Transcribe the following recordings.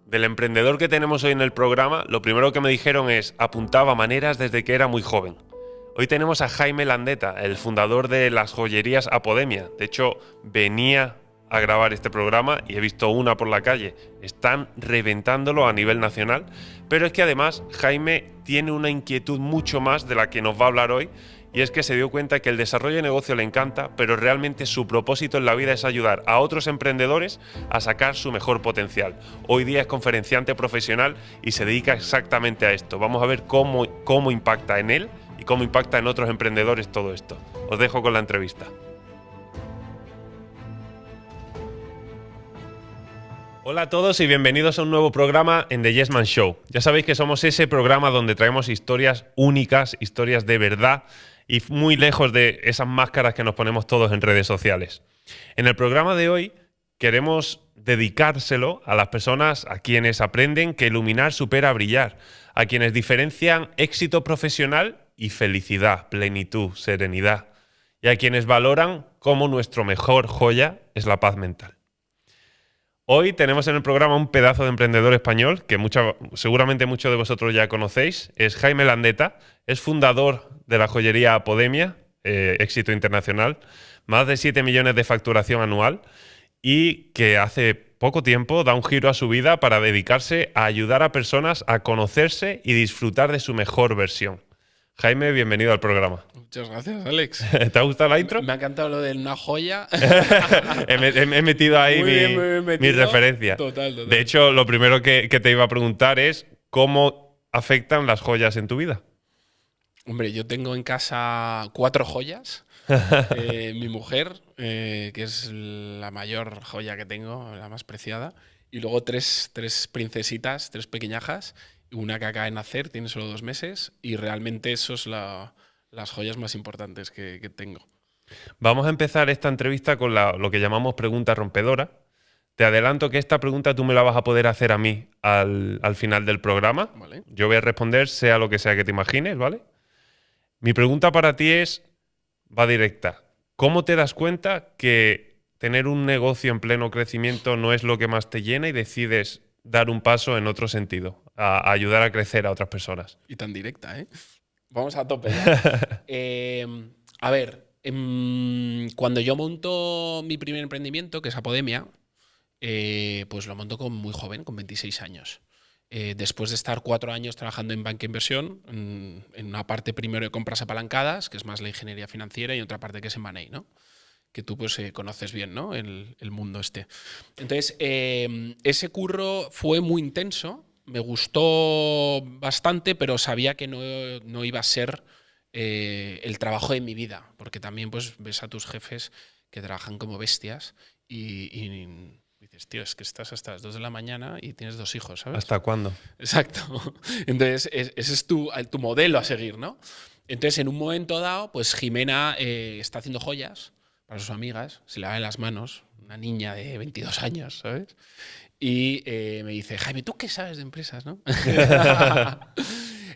Del emprendedor que tenemos hoy en el programa, lo primero que me dijeron es apuntaba maneras desde que era muy joven. Hoy tenemos a Jaime Landeta, el fundador de las joyerías Apodemia. De hecho, venía a grabar este programa y he visto una por la calle. Están reventándolo a nivel nacional. Pero es que además Jaime tiene una inquietud mucho más de la que nos va a hablar hoy. Y es que se dio cuenta que el desarrollo de negocio le encanta, pero realmente su propósito en la vida es ayudar a otros emprendedores a sacar su mejor potencial. Hoy día es conferenciante profesional y se dedica exactamente a esto. Vamos a ver cómo impacta en él y cómo impacta en otros emprendedores todo esto. Os dejo con la entrevista. Hola a todos y bienvenidos a un nuevo programa en The Yes Man Show. Ya sabéis que somos ese programa donde traemos historias únicas, historias de verdad y muy lejos de esas máscaras que nos ponemos todos en redes sociales. En el programa de hoy queremos dedicárselo a las personas a quienes aprenden que iluminar supera brillar, a quienes diferencian éxito profesional y felicidad, plenitud, serenidad, y a quienes valoran cómo nuestro mejor joya es la paz mental. Hoy tenemos en el programa un pedazo de emprendedor español que seguramente muchos de vosotros ya conocéis. Es Jaime Landeta, es fundador de la joyería Apodemia, éxito internacional, más de 7 millones de facturación anual y que hace poco tiempo da un giro a su vida para dedicarse a ayudar a personas a conocerse y disfrutar de su mejor versión. Jaime, bienvenido al programa. Muchas gracias, Alex. ¿Te ha gustado la intro? Me ha encantado lo de una joya. He metido ahí Muy bien mi metido. referencia. Total. De hecho, lo primero que te iba a preguntar es ¿cómo afectan las joyas en tu vida? Hombre, yo tengo en casa 4 joyas. Mi mujer, que es la mayor joya que tengo, la más preciada. Y luego tres princesitas, 3 pequeñajas. Una que acaba de nacer, tiene solo 2 meses. Y realmente eso es las joyas más importantes que tengo. Vamos a empezar esta entrevista con lo que llamamos pregunta rompedora. Te adelanto que esta pregunta tú me la vas a poder hacer a mí al final del programa. Vale. Yo voy a responder sea lo que sea que te imagines, ¿vale? Mi pregunta para ti va directa. ¿Cómo te das cuenta que tener un negocio en pleno crecimiento no es lo que más te llena y decides dar un paso en otro sentido, a ayudar a crecer a otras personas? Y tan directa, ¿eh? Vamos a tope ya. A ver, cuando yo monto mi primer emprendimiento, que es Apodemia, pues lo monto muy joven, con 26 años. Después de estar 4 años trabajando en banca inversión, en una parte primero de compras apalancadas, que es más la ingeniería financiera, y otra parte que es en Money, ¿no? Que tú pues conoces bien, ¿no? El mundo este. Entonces, ese curro fue muy intenso, me gustó bastante, pero sabía que no iba a ser el trabajo de mi vida, porque también pues ves a tus jefes que trabajan como bestias y dices, tío, es que estás hasta las 2 de la mañana y tienes 2 hijos, ¿sabes? ¿Hasta cuándo? Exacto. Entonces, ese es tu modelo a seguir, ¿no? Entonces, en un momento dado, pues Jimena está haciendo joyas para sus amigas, se le va en las manos, una niña de 22 años, ¿sabes? Y me dice, Jaime, ¿tú qué sabes de empresas, no?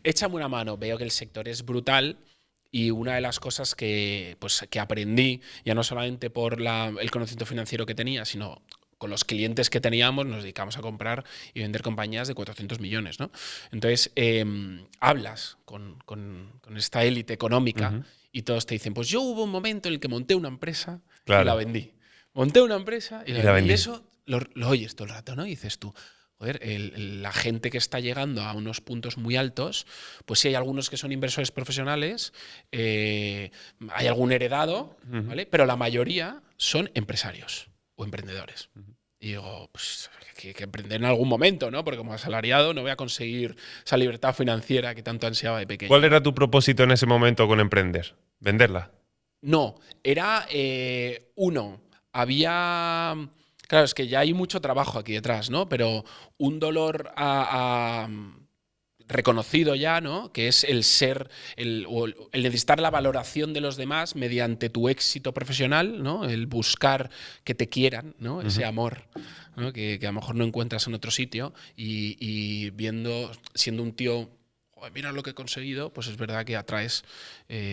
Échame una mano, veo que el sector es brutal y una de las cosas que aprendí, ya no solamente por el conocimiento financiero que tenía, sino con los clientes que teníamos, nos dedicamos a comprar y vender compañías de 400 millones, ¿no? Entonces, hablas con esta élite económica y todos te dicen, pues yo hubo un momento en el que monté una empresa y la vendí. Monté una empresa y la vendí. Y eso lo oyes todo el rato, ¿no? Y dices tú, joder, la gente que está llegando a unos puntos muy altos, pues sí hay algunos que son inversores profesionales, hay algún heredado, ¿vale? Pero la mayoría son empresarios o emprendedores. Y digo, pues hay que emprender en algún momento, ¿no? Porque como asalariado no voy a conseguir esa libertad financiera que tanto ansiaba de pequeño. ¿Cuál era tu propósito en ese momento con emprender? ¿Venderla? No, era había... Claro, es que ya hay mucho trabajo aquí detrás, ¿no? Pero un dolor reconocido ya, ¿no? Que es el necesitar la valoración de los demás mediante tu éxito profesional, ¿no? El buscar que te quieran, ¿no? Ese amor, ¿no? Que a lo mejor no encuentras en otro sitio y siendo un tío, joder, mira lo que he conseguido, pues es verdad que atraes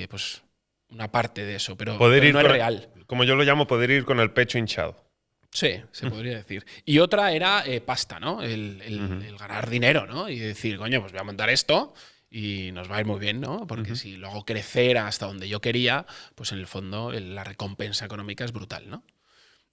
pues una parte de eso, pero no es real. Como yo lo llamo, poder ir con el pecho hinchado. Sí, se podría decir. Y otra era pasta, ¿no? El ganar dinero, ¿no? Y decir, coño, pues voy a montar esto y nos va a ir muy bien, ¿no? Porque si lo hago crecer hasta donde yo quería, pues en el fondo la recompensa económica es brutal, ¿no?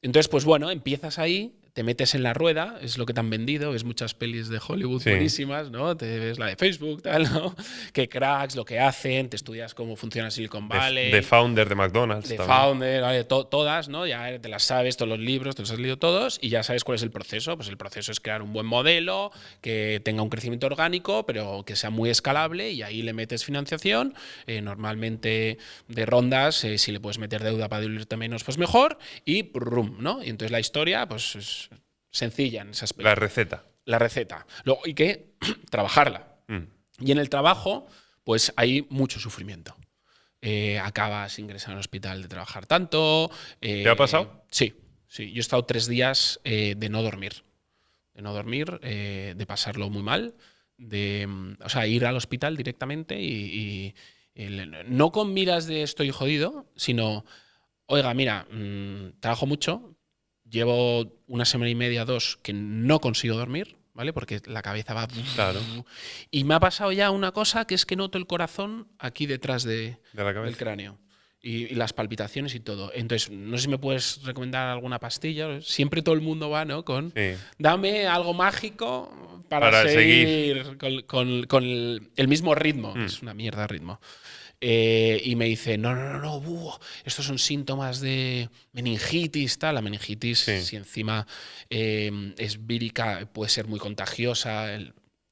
Entonces, pues bueno, empiezas ahí, te metes en la rueda, es lo que te han vendido, ves muchas pelis de Hollywood Sí. buenísimas, ¿no? Te ves la de Facebook, tal, ¿no? Qué cracks, lo que hacen, te estudias cómo funciona Silicon Valley. De founder de McDonald's. De también. Founder, ¿vale? Todas, ¿no? Ya te las sabes, todos los libros, te los has leído todos y ya sabes cuál es el proceso. Pues el proceso es crear un buen modelo, que tenga un crecimiento orgánico, pero que sea muy escalable y ahí le metes financiación. Normalmente de rondas, si le puedes meter deuda para diluirte menos, pues mejor. Y ¡prum! ¿No? Y entonces la historia, pues es sencilla en ese aspecto. La receta. La receta. Luego, y que trabajarla. Y en el trabajo, pues hay mucho sufrimiento. Acabas ingresando al hospital de trabajar tanto. ¿Te ha pasado? Sí, sí. Yo he estado 3 días de no dormir. De no dormir, de pasarlo muy mal. O sea, ir al hospital directamente no con miras de estoy jodido, sino, oiga, mira, trabajo mucho, llevo 1 semana y media, 2, que no consigo dormir, ¿vale? Porque la cabeza va... Claro. Y me ha pasado ya una cosa, que es que noto el corazón aquí detrás De la cabeza. del cráneo. Y las palpitaciones y todo. Entonces, no sé si me puedes recomendar alguna pastilla. Siempre todo el mundo va, ¿no? Sí. Dame algo mágico para seguir con el mismo ritmo. Es una mierda de ritmo. Y me dice, no, estos son síntomas de meningitis, tal. La meningitis, Sí. si encima es vírica, puede ser muy contagiosa.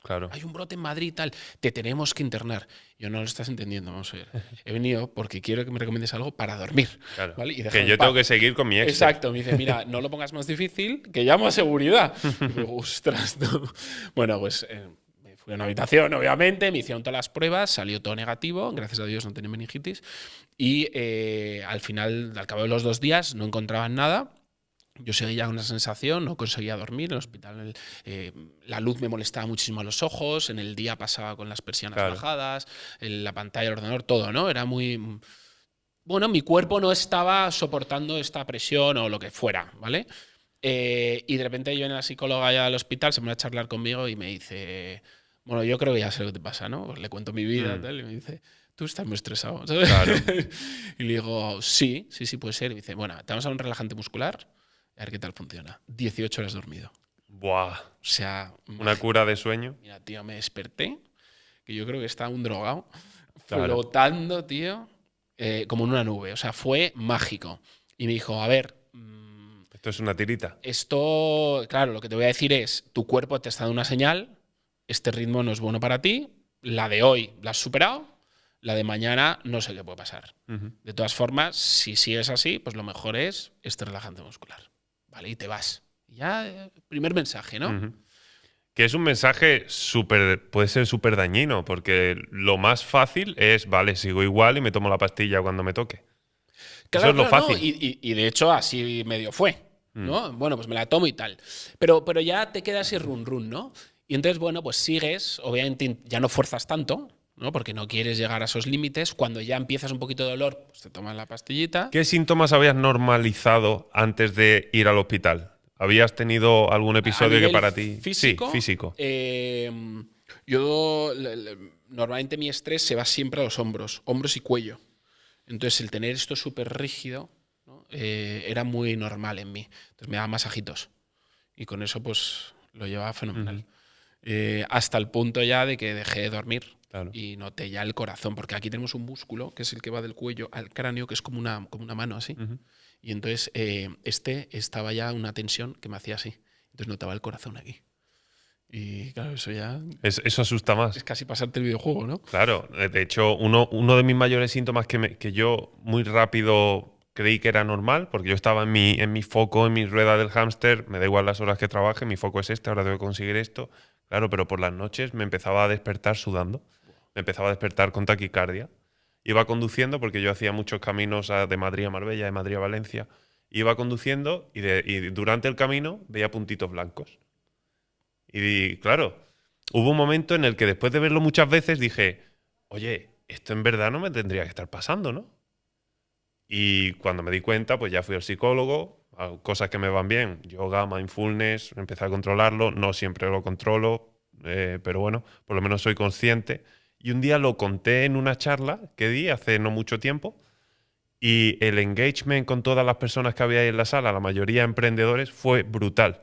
Claro. Hay un brote en Madrid, tal, te tenemos que internar. Yo no lo estás entendiendo, vamos a ver. He venido porque quiero que me recomiendes algo para dormir. Claro. ¿Vale? Y Que yo tengo que seguir con mi ex. Exacto, me dice, mira, no lo pongas más difícil, que llamo a seguridad. Y digo, ostras, no. Bueno, pues me fui a una habitación, obviamente, me hicieron todas las pruebas, salió todo negativo, gracias a Dios no tenía meningitis. Y al final, al cabo de los 2 días, no encontraban nada. Yo seguía con una sensación, no conseguía dormir. En el hospital la luz me molestaba muchísimo a los ojos, en el día pasaba con las persianas bajadas, en la pantalla del ordenador, todo, ¿no? Era muy... Bueno, mi cuerpo no estaba soportando esta presión o lo que fuera, ¿vale? Y de repente yo en la psicóloga allá del hospital se me va a charlar conmigo y me dice, bueno, yo creo que ya sé lo que te pasa, ¿no? Pues le cuento mi vida tal, y me dice, tú estás muy estresado, ¿sabes? Claro. Y le digo, sí, puede ser. Y me dice, bueno, te vamos a dar un relajante muscular. A ver qué tal funciona. 18 horas dormido. Buah. O sea... Una cura de sueño. Mira, tío, me desperté, que yo creo que estaba un drogado, Claro. flotando, tío, como en una nube. O sea, fue mágico. Y me dijo, a ver... Esto es una tirita. Esto, claro, lo que te voy a decir es, tu cuerpo te está dando una señal, este ritmo no es bueno para ti, la de hoy la has superado, la de mañana no sé qué puede pasar. De todas formas, si sigues así, pues lo mejor es este relajante muscular. ¿Vale? Y te vas. Ya, primer mensaje, ¿no? Que es un mensaje puede ser súper dañino, porque lo más fácil es, vale, sigo igual y me tomo la pastilla cuando me toque. Claro, eso es lo fácil. No, y de hecho así medio fue, ¿no? Bueno, pues me la tomo y tal. Pero ya te queda ese run, ¿no? Y entonces, bueno, pues sigues, obviamente ya no fuerzas tanto, ¿no? Porque no quieres llegar a esos límites. Cuando ya empiezas un poquito de dolor, pues te tomas la pastillita. ¿Qué síntomas habías normalizado antes de ir al hospital? ¿Habías tenido algún episodio que para ti... Físico, sí, físico. Yo normalmente mi estrés se va siempre a los hombros y cuello. Entonces el tener esto súper rígido, ¿no? Era muy normal en mí. Entonces me daba masajitos. Y con eso pues lo llevaba fenomenal. Hasta el punto ya de que dejé de dormir. Claro. Y noté ya el corazón, porque aquí tenemos un músculo que es el que va del cuello al cráneo, que es como una mano así. Y entonces estaba ya una tensión que me hacía así. Entonces notaba el corazón aquí. Y claro, eso ya... Eso asusta más. Es casi pasarte el videojuego, ¿no? Claro. De hecho, uno de mis mayores síntomas que yo muy rápido creí que era normal, porque yo estaba en mi foco, en mi rueda del hámster, me da igual las horas que trabaje, mi foco es este, ahora tengo que conseguir esto. Claro, pero por las noches me empezaba a despertar sudando. Me empezaba a despertar con taquicardia. Iba conduciendo, porque yo hacía muchos caminos de Madrid a Marbella, de Madrid a Valencia. Iba conduciendo y durante el camino veía puntitos blancos. Y claro, hubo un momento en el que después de verlo muchas veces dije, oye, esto en verdad no me tendría que estar pasando, ¿no? Y cuando me di cuenta, pues ya fui al psicólogo, cosas que me van bien, yoga, mindfulness, empecé a controlarlo, no siempre lo controlo, pero bueno, por lo menos soy consciente. Y un día lo conté en una charla que di hace no mucho tiempo y el engagement con todas las personas que había ahí en la sala, la mayoría emprendedores, fue brutal.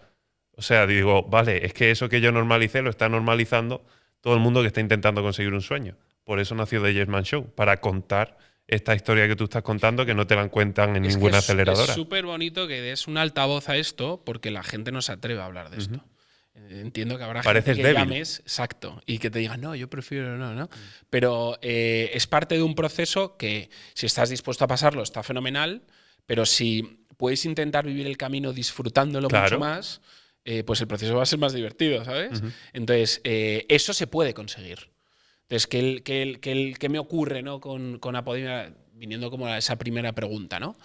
O sea, digo, vale, es que eso que yo normalicé lo está normalizando todo el mundo que está intentando conseguir un sueño. Por eso nació The Yes Man Show, para contar esta historia que tú estás contando que no te la cuentan en ninguna aceleradora. Es súper bonito que des un altavoz a esto porque la gente no se atreve a hablar de esto. Entiendo que habrá Pareces gente que débil. llames, exacto, y que te diga, no, yo prefiero no. Pero es parte de un proceso que, si estás dispuesto a pasarlo, está fenomenal, pero si puedes intentar vivir el camino disfrutándolo Claro. mucho más, pues el proceso va a ser más divertido, ¿sabes? Entonces, eso se puede conseguir. Entonces, ¿qué me ocurre, ¿no? con Apodemia, viniendo como a esa primera pregunta, ¿no?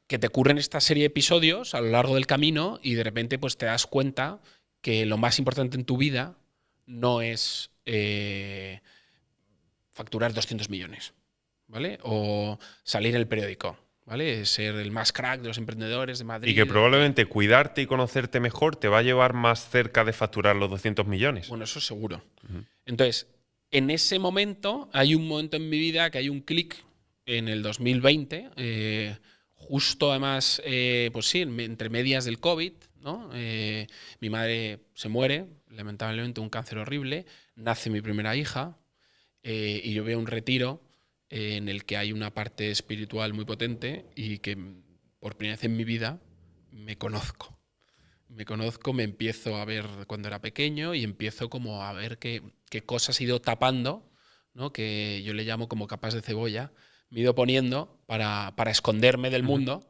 Que te ocurren esta serie de episodios a lo largo del camino y de repente pues te das cuenta que lo más importante en tu vida no es facturar 200 millones, ¿vale? O salir en el periódico, ¿vale? Ser el más crack de los emprendedores de Madrid. Y que probablemente cuidarte y conocerte mejor te va a llevar más cerca de facturar los 200 millones. Bueno, eso seguro. Entonces, en ese momento, hay un momento en mi vida que hay un clic en el 2020, justo además, pues sí, entre medias del COVID, ¿no? Mi madre se muere, lamentablemente un cáncer horrible, nace mi primera hija y yo veo un retiro en el que hay una parte espiritual muy potente y que por primera vez en mi vida me conozco. Me empiezo a ver cuando era pequeño y empiezo como a ver qué cosas he ido tapando, ¿no? Que yo le llamo como capas de cebolla, me he ido poniendo para esconderme del mundo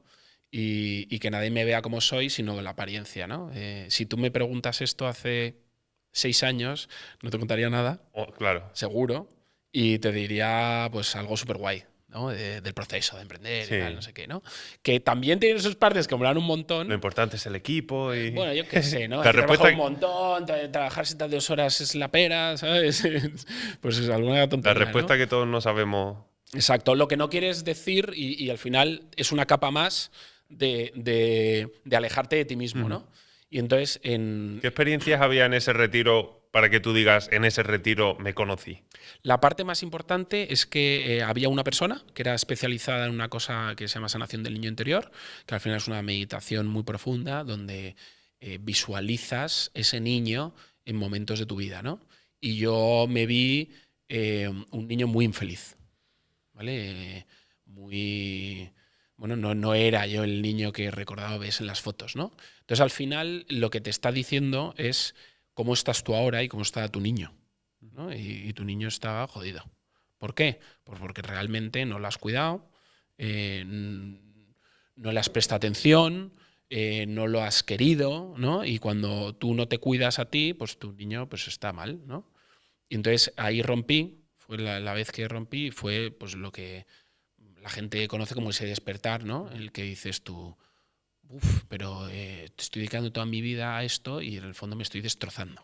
y que nadie me vea como soy, sino la apariencia, ¿no? Si tú me preguntas esto hace 6 años, no te contaría nada, Claro. seguro, y te diría pues algo súper guay, ¿no? Del proceso de emprender Sí. y tal, no sé qué, ¿no? Que también tiene sus partes que molan un montón. Lo importante es el equipo y… Bueno, yo qué sé, ¿no? La Hay que respuesta… trabajar un montón, trabajar 72 horas es la pera, ¿sabes? Pues es alguna tontería, La respuesta ¿no? que todos no sabemos… Exacto, lo que no quieres decir y al final es una capa más de alejarte de ti mismo, ¿no? Y entonces ¿Qué experiencias había en ese retiro para que tú digas, en ese retiro me conocí? La parte más importante es que había una persona que era especializada en una cosa que se llama sanación del niño interior, que al final es una meditación muy profunda donde visualizas ese niño en momentos de tu vida, ¿no? Y yo me vi un niño muy infeliz, ¿vale? Bueno, no era yo el niño que recordaba ves en las fotos, ¿no? Entonces al final lo que te está diciendo es cómo estás tú ahora y cómo está tu niño, ¿no? Y tu niño está jodido. ¿Por qué? Pues porque realmente no lo has cuidado, no le has prestado atención, no lo has querido, ¿no? Y cuando tú no te cuidas a ti, pues tu niño pues está mal, ¿no? Y entonces ahí rompí, fue la vez que rompí, fue pues lo que la gente conoce como ese despertar, ¿no? El que dices tú, pero te estoy dedicando toda mi vida a esto y en el fondo me estoy destrozando.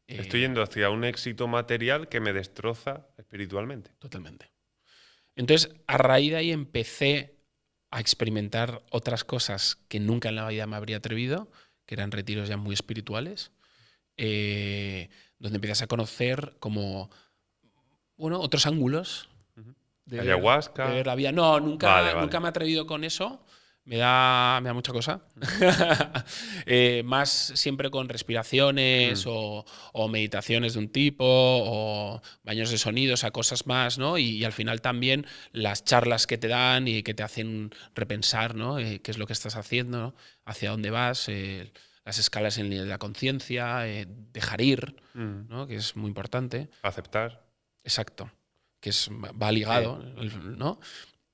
Estoy yendo hacia un éxito material que me destroza espiritualmente. Totalmente. Entonces, a raíz de ahí empecé a experimentar otras cosas que nunca en la vida me habría atrevido, que eran retiros ya muy espirituales, donde empiezas a conocer como, bueno, otros ángulos de Ayahuasca. de ver la vida. No, Vale. nunca me he atrevido con eso. Me da mucha cosa. Más siempre con respiraciones o meditaciones de un tipo o baños de sonidos, a cosas más, ¿no? Y al final también las charlas que te dan y que te hacen repensar, ¿no? Qué es lo que estás haciendo, ¿no? Hacia dónde vas, las escalas en el nivel de la conciencia, dejar ir, ¿no? Que es muy importante. Aceptar. Exacto. Que va ligado, ¿no?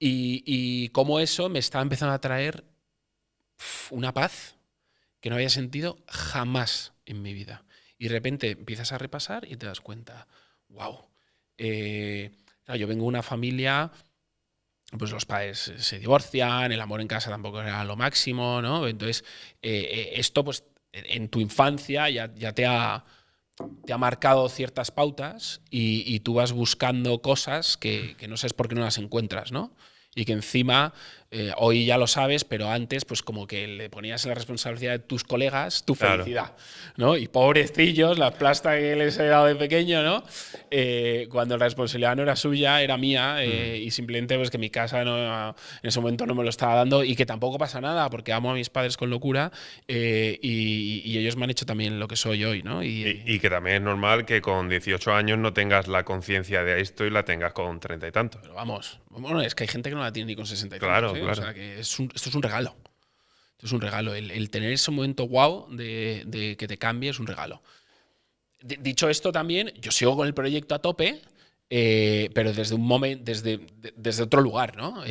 Y cómo eso me está empezando a traer una paz que no había sentido jamás en mi vida. Y de repente empiezas a repasar y te das cuenta, wow. Claro, yo vengo de una familia, pues los padres se divorcian, el amor en casa tampoco era lo máximo, ¿no? Entonces, esto pues en tu infancia ya te ha marcado ciertas pautas y tú vas buscando cosas que no sabes por qué no las encuentras, ¿no? Y que encima Hoy ya lo sabes, pero antes pues como que le ponías en la responsabilidad de tus colegas tu felicidad, ¿no? Y pobrecillos, las plastas que les he dado de pequeño, ¿no? Cuando la responsabilidad no era suya, era mía, y simplemente pues que mi casa en ese momento no me lo estaba dando, y que tampoco pasa nada porque amo a mis padres con locura, y ellos me han hecho también lo que soy hoy, ¿no? Y que también es normal que con 18 años no tengas la conciencia de esto y la tengas con 30 y tantos. Pero vamos, bueno, es que hay gente que no la tiene ni con 60 y Claro, tantos, ¿eh? claro. O sea, que esto es un regalo. Esto es un regalo. El tener ese momento wow de que te cambie es un regalo. Dicho esto también, yo sigo con el proyecto a tope, pero desde un momento, desde otro lugar, ¿no?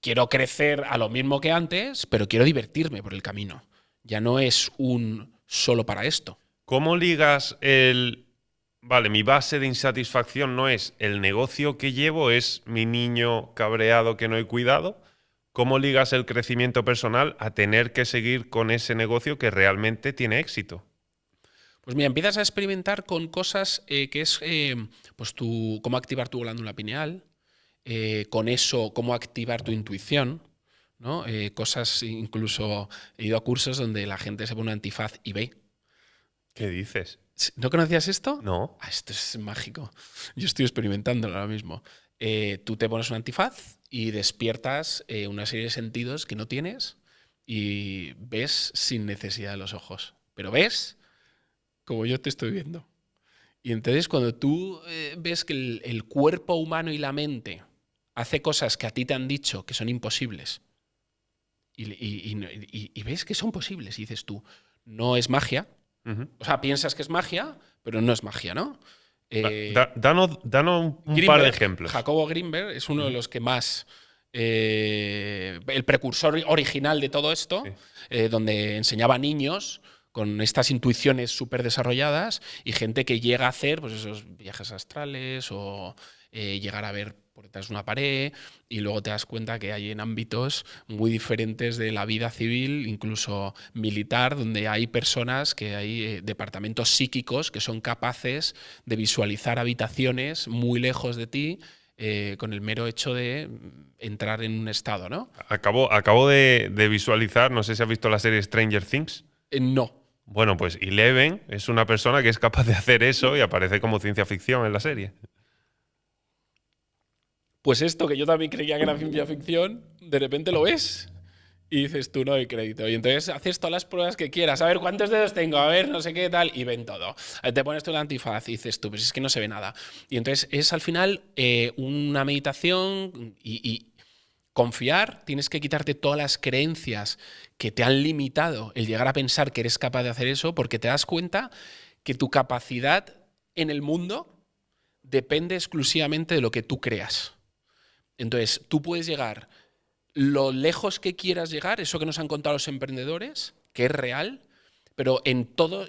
Quiero crecer a lo mismo que antes, pero quiero divertirme por el camino. Ya no es un solo para esto. ¿Cómo ligas el... Vale, mi base de insatisfacción no es el negocio que llevo, es mi niño cabreado que no he cuidado? ¿Cómo ligas el crecimiento personal a tener que seguir con ese negocio que realmente tiene éxito? Pues mira, empiezas a experimentar con cosas que es pues cómo activar tu glándula pineal, con eso cómo activar tu intuición, ¿no? Cosas, incluso he ido a cursos donde la gente se pone un antifaz y ve. ¿Qué dices? ¿No conocías esto? No. Esto es mágico. Yo estoy experimentándolo ahora mismo. Tú te pones un antifaz y despiertas una serie de sentidos que no tienes y ves sin necesidad de los ojos. Pero ves como yo te estoy viendo. Y entonces cuando tú ves que el cuerpo humano y la mente hace cosas que a ti te han dicho que son imposibles y ves que son posibles y dices tú, no es magia. O sea, piensas que es magia, pero no es magia, ¿no? Danos un par de ejemplos. Jacobo Greenberg es uno de los que más... el precursor original de todo esto, donde enseñaba a niños con estas intuiciones súper desarrolladas y gente que llega a hacer pues esos viajes astrales o llegar a ver por detrás de una pared, y luego te das cuenta que hay en ámbitos muy diferentes de la vida civil, incluso militar, donde hay personas, que hay departamentos psíquicos que son capaces de visualizar habitaciones muy lejos de ti, con el mero hecho de entrar en un estado, ¿no? Acabo de visualizar, no sé si has visto la serie Stranger Things. No. Bueno, pues Eleven es una persona que es capaz de hacer eso y aparece como ciencia ficción en la serie. Pues esto que yo también creía que era ciencia ficción, de repente lo ves y dices tú, no hay crédito. Y entonces haces todas las pruebas que quieras. A ver, ¿cuántos dedos tengo? A ver, no sé qué tal. Y ven todo. Te pones tú el antifaz y dices tú, pues es que no se ve nada. Y entonces es al final una meditación y confiar. Tienes que quitarte todas las creencias que te han limitado el llegar a pensar que eres capaz de hacer eso, porque te das cuenta que tu capacidad en el mundo depende exclusivamente de lo que tú creas. Entonces, tú puedes llegar lo lejos que quieras llegar, eso que nos han contado los emprendedores, que es real, pero en todo,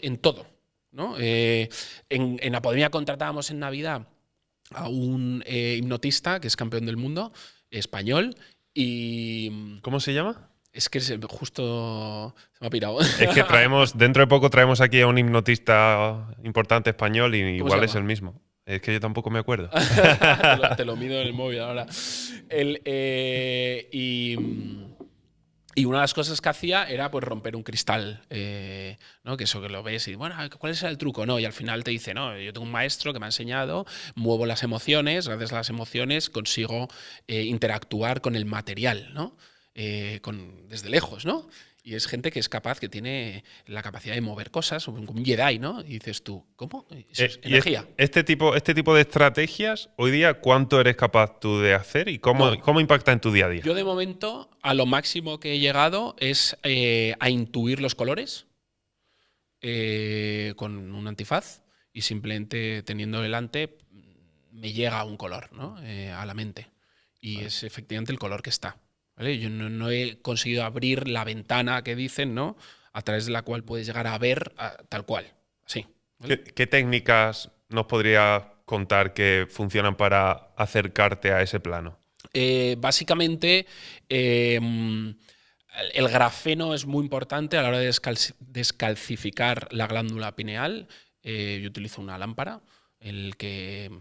¿no? En Apodemia contratábamos en Navidad a un hipnotista que es campeón del mundo, español, y... ¿Cómo se llama? Es que justo se me ha pirado. Es que dentro de poco traemos aquí a un hipnotista importante español y igual es el mismo. Es que yo tampoco me acuerdo. te lo mido en el móvil ahora. Y una de las cosas que hacía era pues romper un cristal, ¿no? Que eso que lo ves y, bueno, ¿cuál es el truco? No, y al final te dice, no, yo tengo un maestro que me ha enseñado, muevo las emociones, gracias a las emociones consigo interactuar con el material, ¿no? Desde lejos, ¿no? Y es gente que es capaz, que tiene la capacidad de mover cosas, como un Jedi, ¿no? Y dices tú, ¿cómo? Eso es energía. Este tipo de estrategias, hoy día, ¿cuánto eres capaz tú de hacer y cómo impacta en tu día a día? Yo de momento, a lo máximo que he llegado es a intuir los colores con un antifaz, y simplemente teniendo delante me llega un color, ¿no? A la mente. Y es efectivamente el color que está. ¿Vale? Yo no he conseguido abrir la ventana que dicen, ¿no? A través de la cual puedes llegar a ver tal cual. Así. ¿Vale? ¿Qué técnicas nos podrías contar que funcionan para acercarte a ese plano? Básicamente, el grafeno es muy importante a la hora de descalcificar la glándula pineal. Yo utilizo una lámpara en la que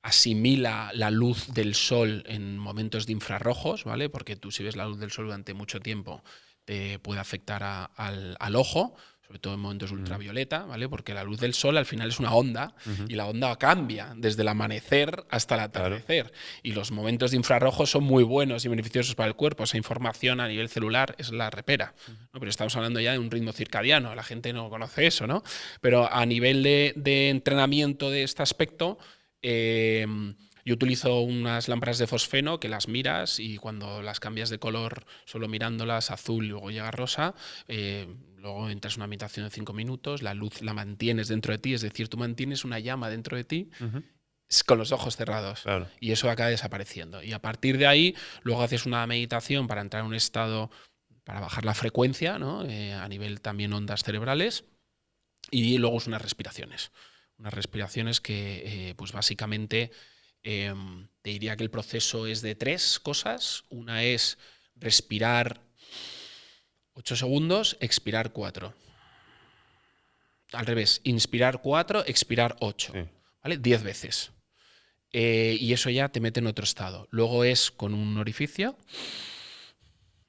asimila la luz del sol en momentos de infrarrojos, ¿vale? Porque tú, si ves la luz del sol durante mucho tiempo, te puede afectar al ojo, sobre todo en momentos ultravioleta, ¿vale? Porque la luz del sol al final es una onda y la onda cambia desde el amanecer hasta el atardecer. Claro. Y los momentos de infrarrojos son muy buenos y beneficiosos para el cuerpo. Esa información a nivel celular es la repera, ¿no? Pero estamos hablando ya de un ritmo circadiano, la gente no conoce eso, ¿no? Pero a nivel de entrenamiento de este aspecto, yo utilizo unas lámparas de fosfeno que las miras y cuando las cambias de color, solo mirándolas, azul y luego llega rosa, luego entras en una meditación de 5 minutos, la luz la mantienes dentro de ti, es decir, tú mantienes una llama dentro de ti con los ojos cerrados. Claro. Y eso acaba desapareciendo. Y a partir de ahí, luego haces una meditación para entrar en un estado, para bajar la frecuencia, ¿no? A nivel también ondas cerebrales, y luego unas respiraciones. Unas respiraciones que, pues básicamente, te diría que el proceso es de 3 cosas. Una es respirar 8 segundos, expirar 4. Al revés, inspirar 4, expirar 8. Sí. ¿Vale? 10 veces. Y eso ya te mete en otro estado. Luego es con un orificio,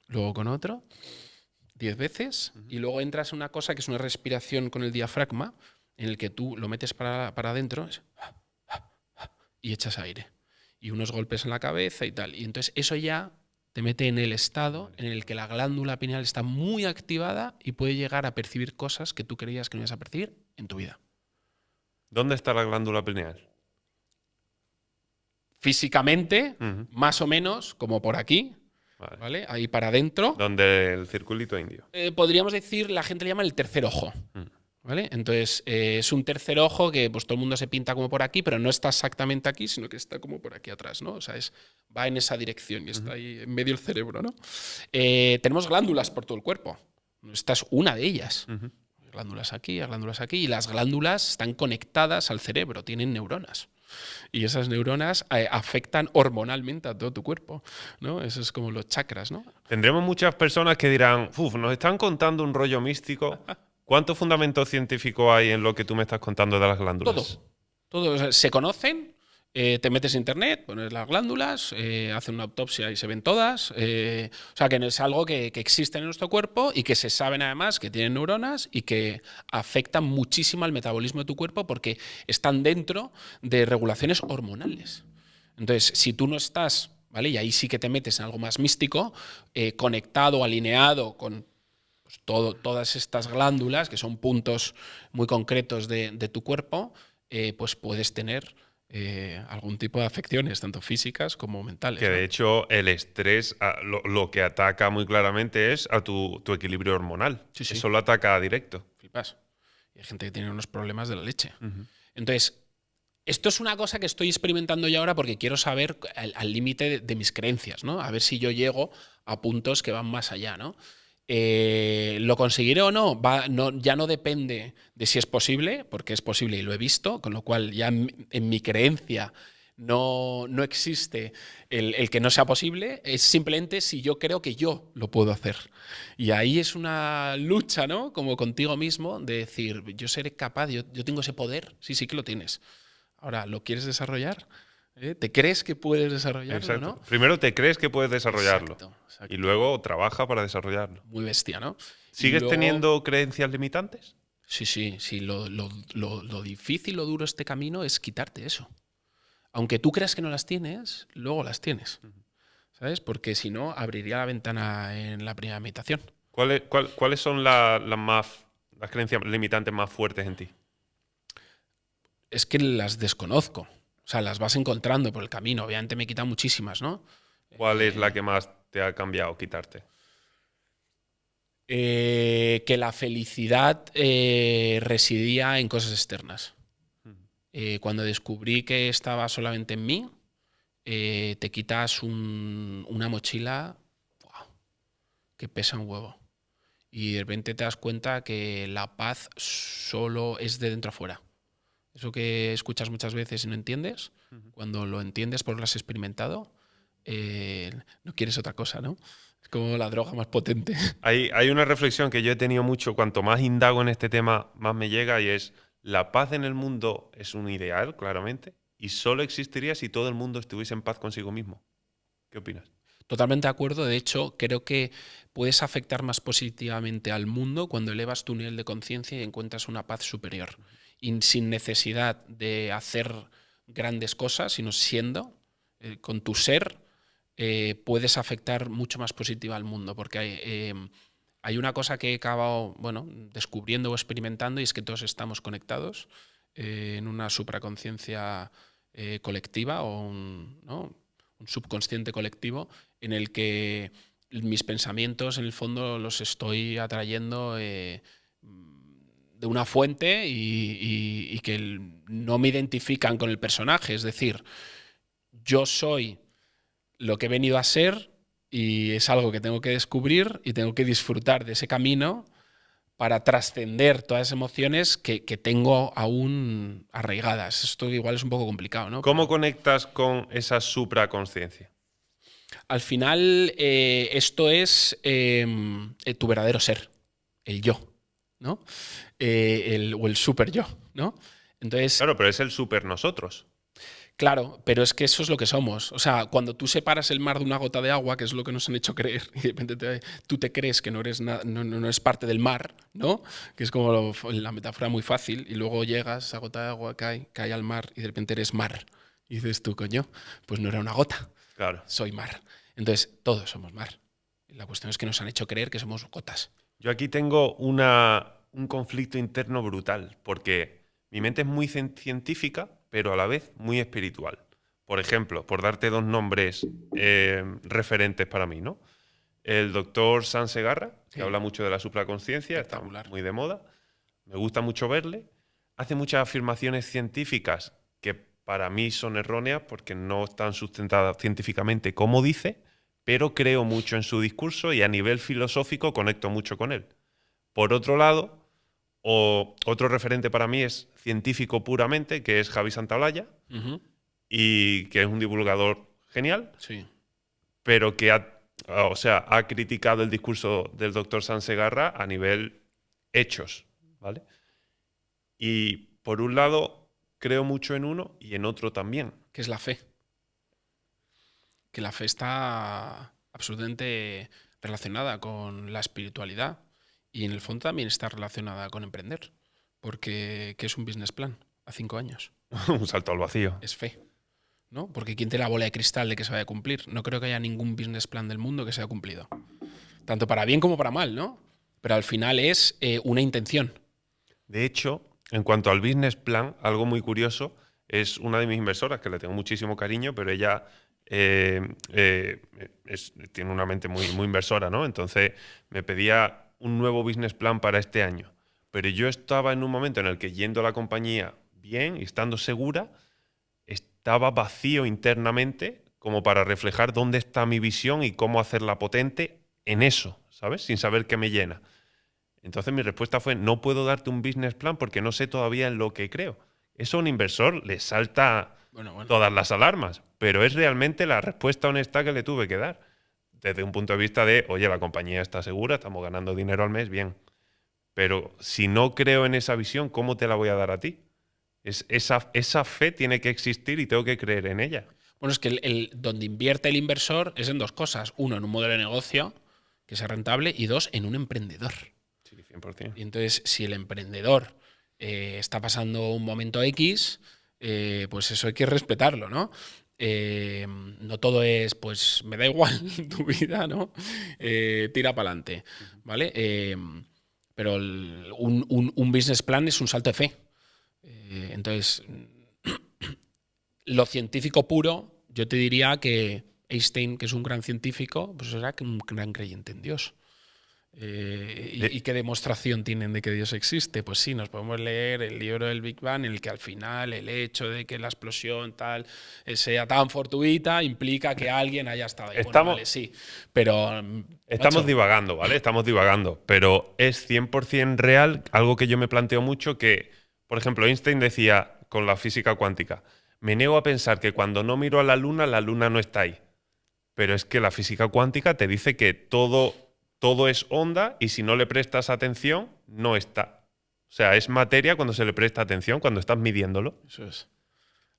luego con otro, 10 veces, y luego entras en una cosa que es una respiración con el diafragma, en el que tú lo metes para adentro y echas aire. Y unos golpes en la cabeza y tal. Y entonces eso ya te mete en el estado en el que la glándula pineal está muy activada y puede llegar a percibir cosas que tú creías que no ibas a percibir en tu vida. ¿Dónde está la glándula pineal? Físicamente, más o menos, como por aquí, ¿vale? Ahí para adentro. Donde el circulito indio. Podríamos decir, la gente le llama el tercer ojo. ¿Vale? Entonces, es un tercer ojo que pues todo el mundo se pinta como por aquí, pero no está exactamente aquí, sino que está como por aquí atrás, ¿no? O sea, va en esa dirección y está ahí en medio del cerebro, ¿no? Tenemos glándulas por todo el cuerpo. Esta es una de ellas. Glándulas aquí, y las glándulas están conectadas al cerebro, tienen neuronas. Y esas neuronas afectan hormonalmente a todo tu cuerpo, ¿no? Eso es como los chakras, ¿no? Tendremos muchas personas que dirán, nos están contando un rollo místico. ¿Cuánto fundamento científico hay en lo que tú me estás contando de las glándulas? Todo. O sea, se conocen, te metes en internet, pones las glándulas, hacen una autopsia y se ven todas. O sea, que no es algo que existe en nuestro cuerpo y que se saben además que tienen neuronas y que afectan muchísimo al metabolismo de tu cuerpo porque están dentro de regulaciones hormonales. Entonces, si tú no estás, ¿vale? Y ahí sí que te metes en algo más místico, conectado, alineado con pues todas estas glándulas, que son puntos muy concretos de tu cuerpo, pues puedes tener algún tipo de afecciones, tanto físicas como mentales. Que de hecho el estrés lo que ataca muy claramente es a tu equilibrio hormonal. Sí. Eso lo ataca directo. Flipas. Y hay gente que tiene unos problemas de la leche. Entonces, esto es una cosa que estoy experimentando yo ahora porque quiero saber al límite de mis creencias, ¿no? A ver si yo llego a puntos que van más allá, ¿no? ¿Lo conseguiré o no? Ya no depende de si es posible, porque es posible y lo he visto, con lo cual ya en mi creencia no existe el que no sea posible, es simplemente si yo creo que yo lo puedo hacer. Y ahí es una lucha, ¿no? Como contigo mismo, de decir, yo seré capaz, yo tengo ese poder, sí que lo tienes. Ahora, ¿lo quieres desarrollar? ¿Te crees que puedes desarrollarlo? Exacto. ¿No? Primero te crees que puedes desarrollarlo. Exacto. Y luego trabaja para desarrollarlo. Muy bestia, ¿no? ¿Sigues teniendo creencias limitantes? Sí. Lo difícil, lo duro este camino es quitarte eso. Aunque tú creas que no las tienes, luego las tienes. ¿Sabes? Porque si no, abriría la ventana en la primera meditación. ¿Cuáles son las creencias limitantes más fuertes en ti? Es que las desconozco. O sea, las vas encontrando por el camino. Obviamente me he quitado muchísimas, ¿no? ¿Cuál es la que más te ha cambiado quitarte? Que la felicidad residía en cosas externas. Cuando descubrí que estaba solamente en mí, te quitas una mochila que pesa un huevo. Y de repente te das cuenta que la paz solo es de dentro a fuera. Eso que escuchas muchas veces y no entiendes, cuando lo entiendes porque lo has experimentado, no quieres otra cosa, ¿no? Es como la droga más potente. Hay una reflexión que yo he tenido mucho, cuanto más indago en este tema, más me llega, y es: la paz en el mundo es un ideal, claramente, y solo existiría si todo el mundo estuviese en paz consigo mismo. ¿Qué opinas? Totalmente de acuerdo. De hecho, creo que puedes afectar más positivamente al mundo cuando elevas tu nivel de conciencia y encuentras una paz superior. Y sin necesidad de hacer grandes cosas, sino siendo, con tu ser, puedes afectar mucho más positiva al mundo. Porque hay una cosa que he acabado descubriendo o experimentando, y es que todos estamos conectados en una supraconciencia colectiva o un subconsciente colectivo en el que mis pensamientos en el fondo los estoy atrayendo de una fuente y que no me identifican con el personaje. Es decir, yo soy lo que he venido a ser y es algo que tengo que descubrir y tengo que disfrutar de ese camino para trascender todas las emociones que tengo aún arraigadas. Esto igual es un poco complicado, ¿no? ¿Cómo conectas con esa supraconsciencia? Al final, esto es tu verdadero ser, el yo, ¿no? O el super yo, ¿no? Entonces, Claro, pero es el super nosotros. claro, pero es que eso es lo que somos. O sea, cuando tú separas el mar de una gota de agua, que es lo que nos han hecho creer, y de repente tú te crees que no eres, no eres parte del mar, ¿no? Que es como la metáfora muy fácil, y luego llegas, esa gota de agua cae al mar, y de repente eres mar. Y dices tú, coño, pues no era una gota. Claro. Soy mar. Entonces, todos somos mar. La cuestión es que nos han hecho creer que somos gotas. Yo aquí tengo un conflicto interno brutal, porque mi mente es muy científica, pero a la vez muy espiritual. Por ejemplo, por darte dos nombres referentes para mí, ¿no? El doctor San Segarra, que habla mucho de la supraconsciencia, está muy de moda. Me gusta mucho verle. Hace muchas afirmaciones científicas que para mí son erróneas porque no están sustentadas científicamente como dice, pero creo mucho en su discurso y a nivel filosófico conecto mucho con él. Por otro lado, otro referente para mí es científico puramente, que es Javi Santaolalla, y que es un divulgador genial, sí, pero que ha criticado el discurso del doctor Sansegarra a nivel hechos, ¿vale? Y por un lado creo mucho en uno y en otro también. que es la fe. Que la fe está absolutamente relacionada con la espiritualidad y en el fondo también está relacionada con emprender. Porque ¿qué es un business plan a 5 años? Un salto al vacío. Es fe, ¿no? Porque ¿quién tiene la bola de cristal de que se vaya a cumplir? No creo que haya ningún business plan del mundo que sea cumplido. Tanto para bien como para mal, ¿no? Pero al final es una intención. De hecho, en cuanto al business plan, algo muy curioso, es una de mis inversoras, que le tengo muchísimo cariño, pero ella tiene una mente muy, muy inversora, ¿no? Entonces me pedía un nuevo business plan para este año. Pero yo estaba en un momento en el que, yendo a la compañía bien y estando segura, estaba vacío internamente como para reflejar dónde está mi visión y cómo hacerla potente en eso, ¿sabes? Sin saber qué me llena. Entonces mi respuesta fue: no puedo darte un business plan porque no sé todavía en lo que creo. Eso a un inversor le salta todas las alarmas, pero es realmente la respuesta honesta que le tuve que dar. Desde un punto de vista de, oye, la compañía está segura, estamos ganando dinero al mes, bien. Pero si no creo en esa visión, ¿cómo te la voy a dar a ti? Esa fe tiene que existir y tengo que creer en ella. Bueno, es que donde invierte el inversor es en dos cosas. Uno, en un modelo de negocio que sea rentable, y dos, en un emprendedor. Sí, 100%. Y entonces, si el emprendedor está pasando un momento X, pues eso hay que respetarlo, ¿no? No todo es, pues me da igual tu vida, ¿no? Tira para adelante, ¿vale? Pero un business plan es un salto de fe. Entonces, lo científico puro, yo te diría que Einstein, que es un gran científico, pues era un gran creyente en Dios. ¿Y qué demostración tienen de que Dios existe? Pues sí, nos podemos leer el libro del Big Bang, en el que al final el hecho de que la explosión tal sea tan fortuita implica que alguien haya estado ahí. Bueno, vale, sí, pero... Estamos divagando, ¿vale? Estamos divagando, pero es 100% real algo que yo me planteo mucho, que, por ejemplo, Einstein decía con la física cuántica: me niego a pensar que cuando no miro a la luna no está ahí. Pero es que la física cuántica te dice que todo es onda y si no le prestas atención, no está. O sea, es materia cuando se le presta atención, cuando estás midiéndolo. Eso es.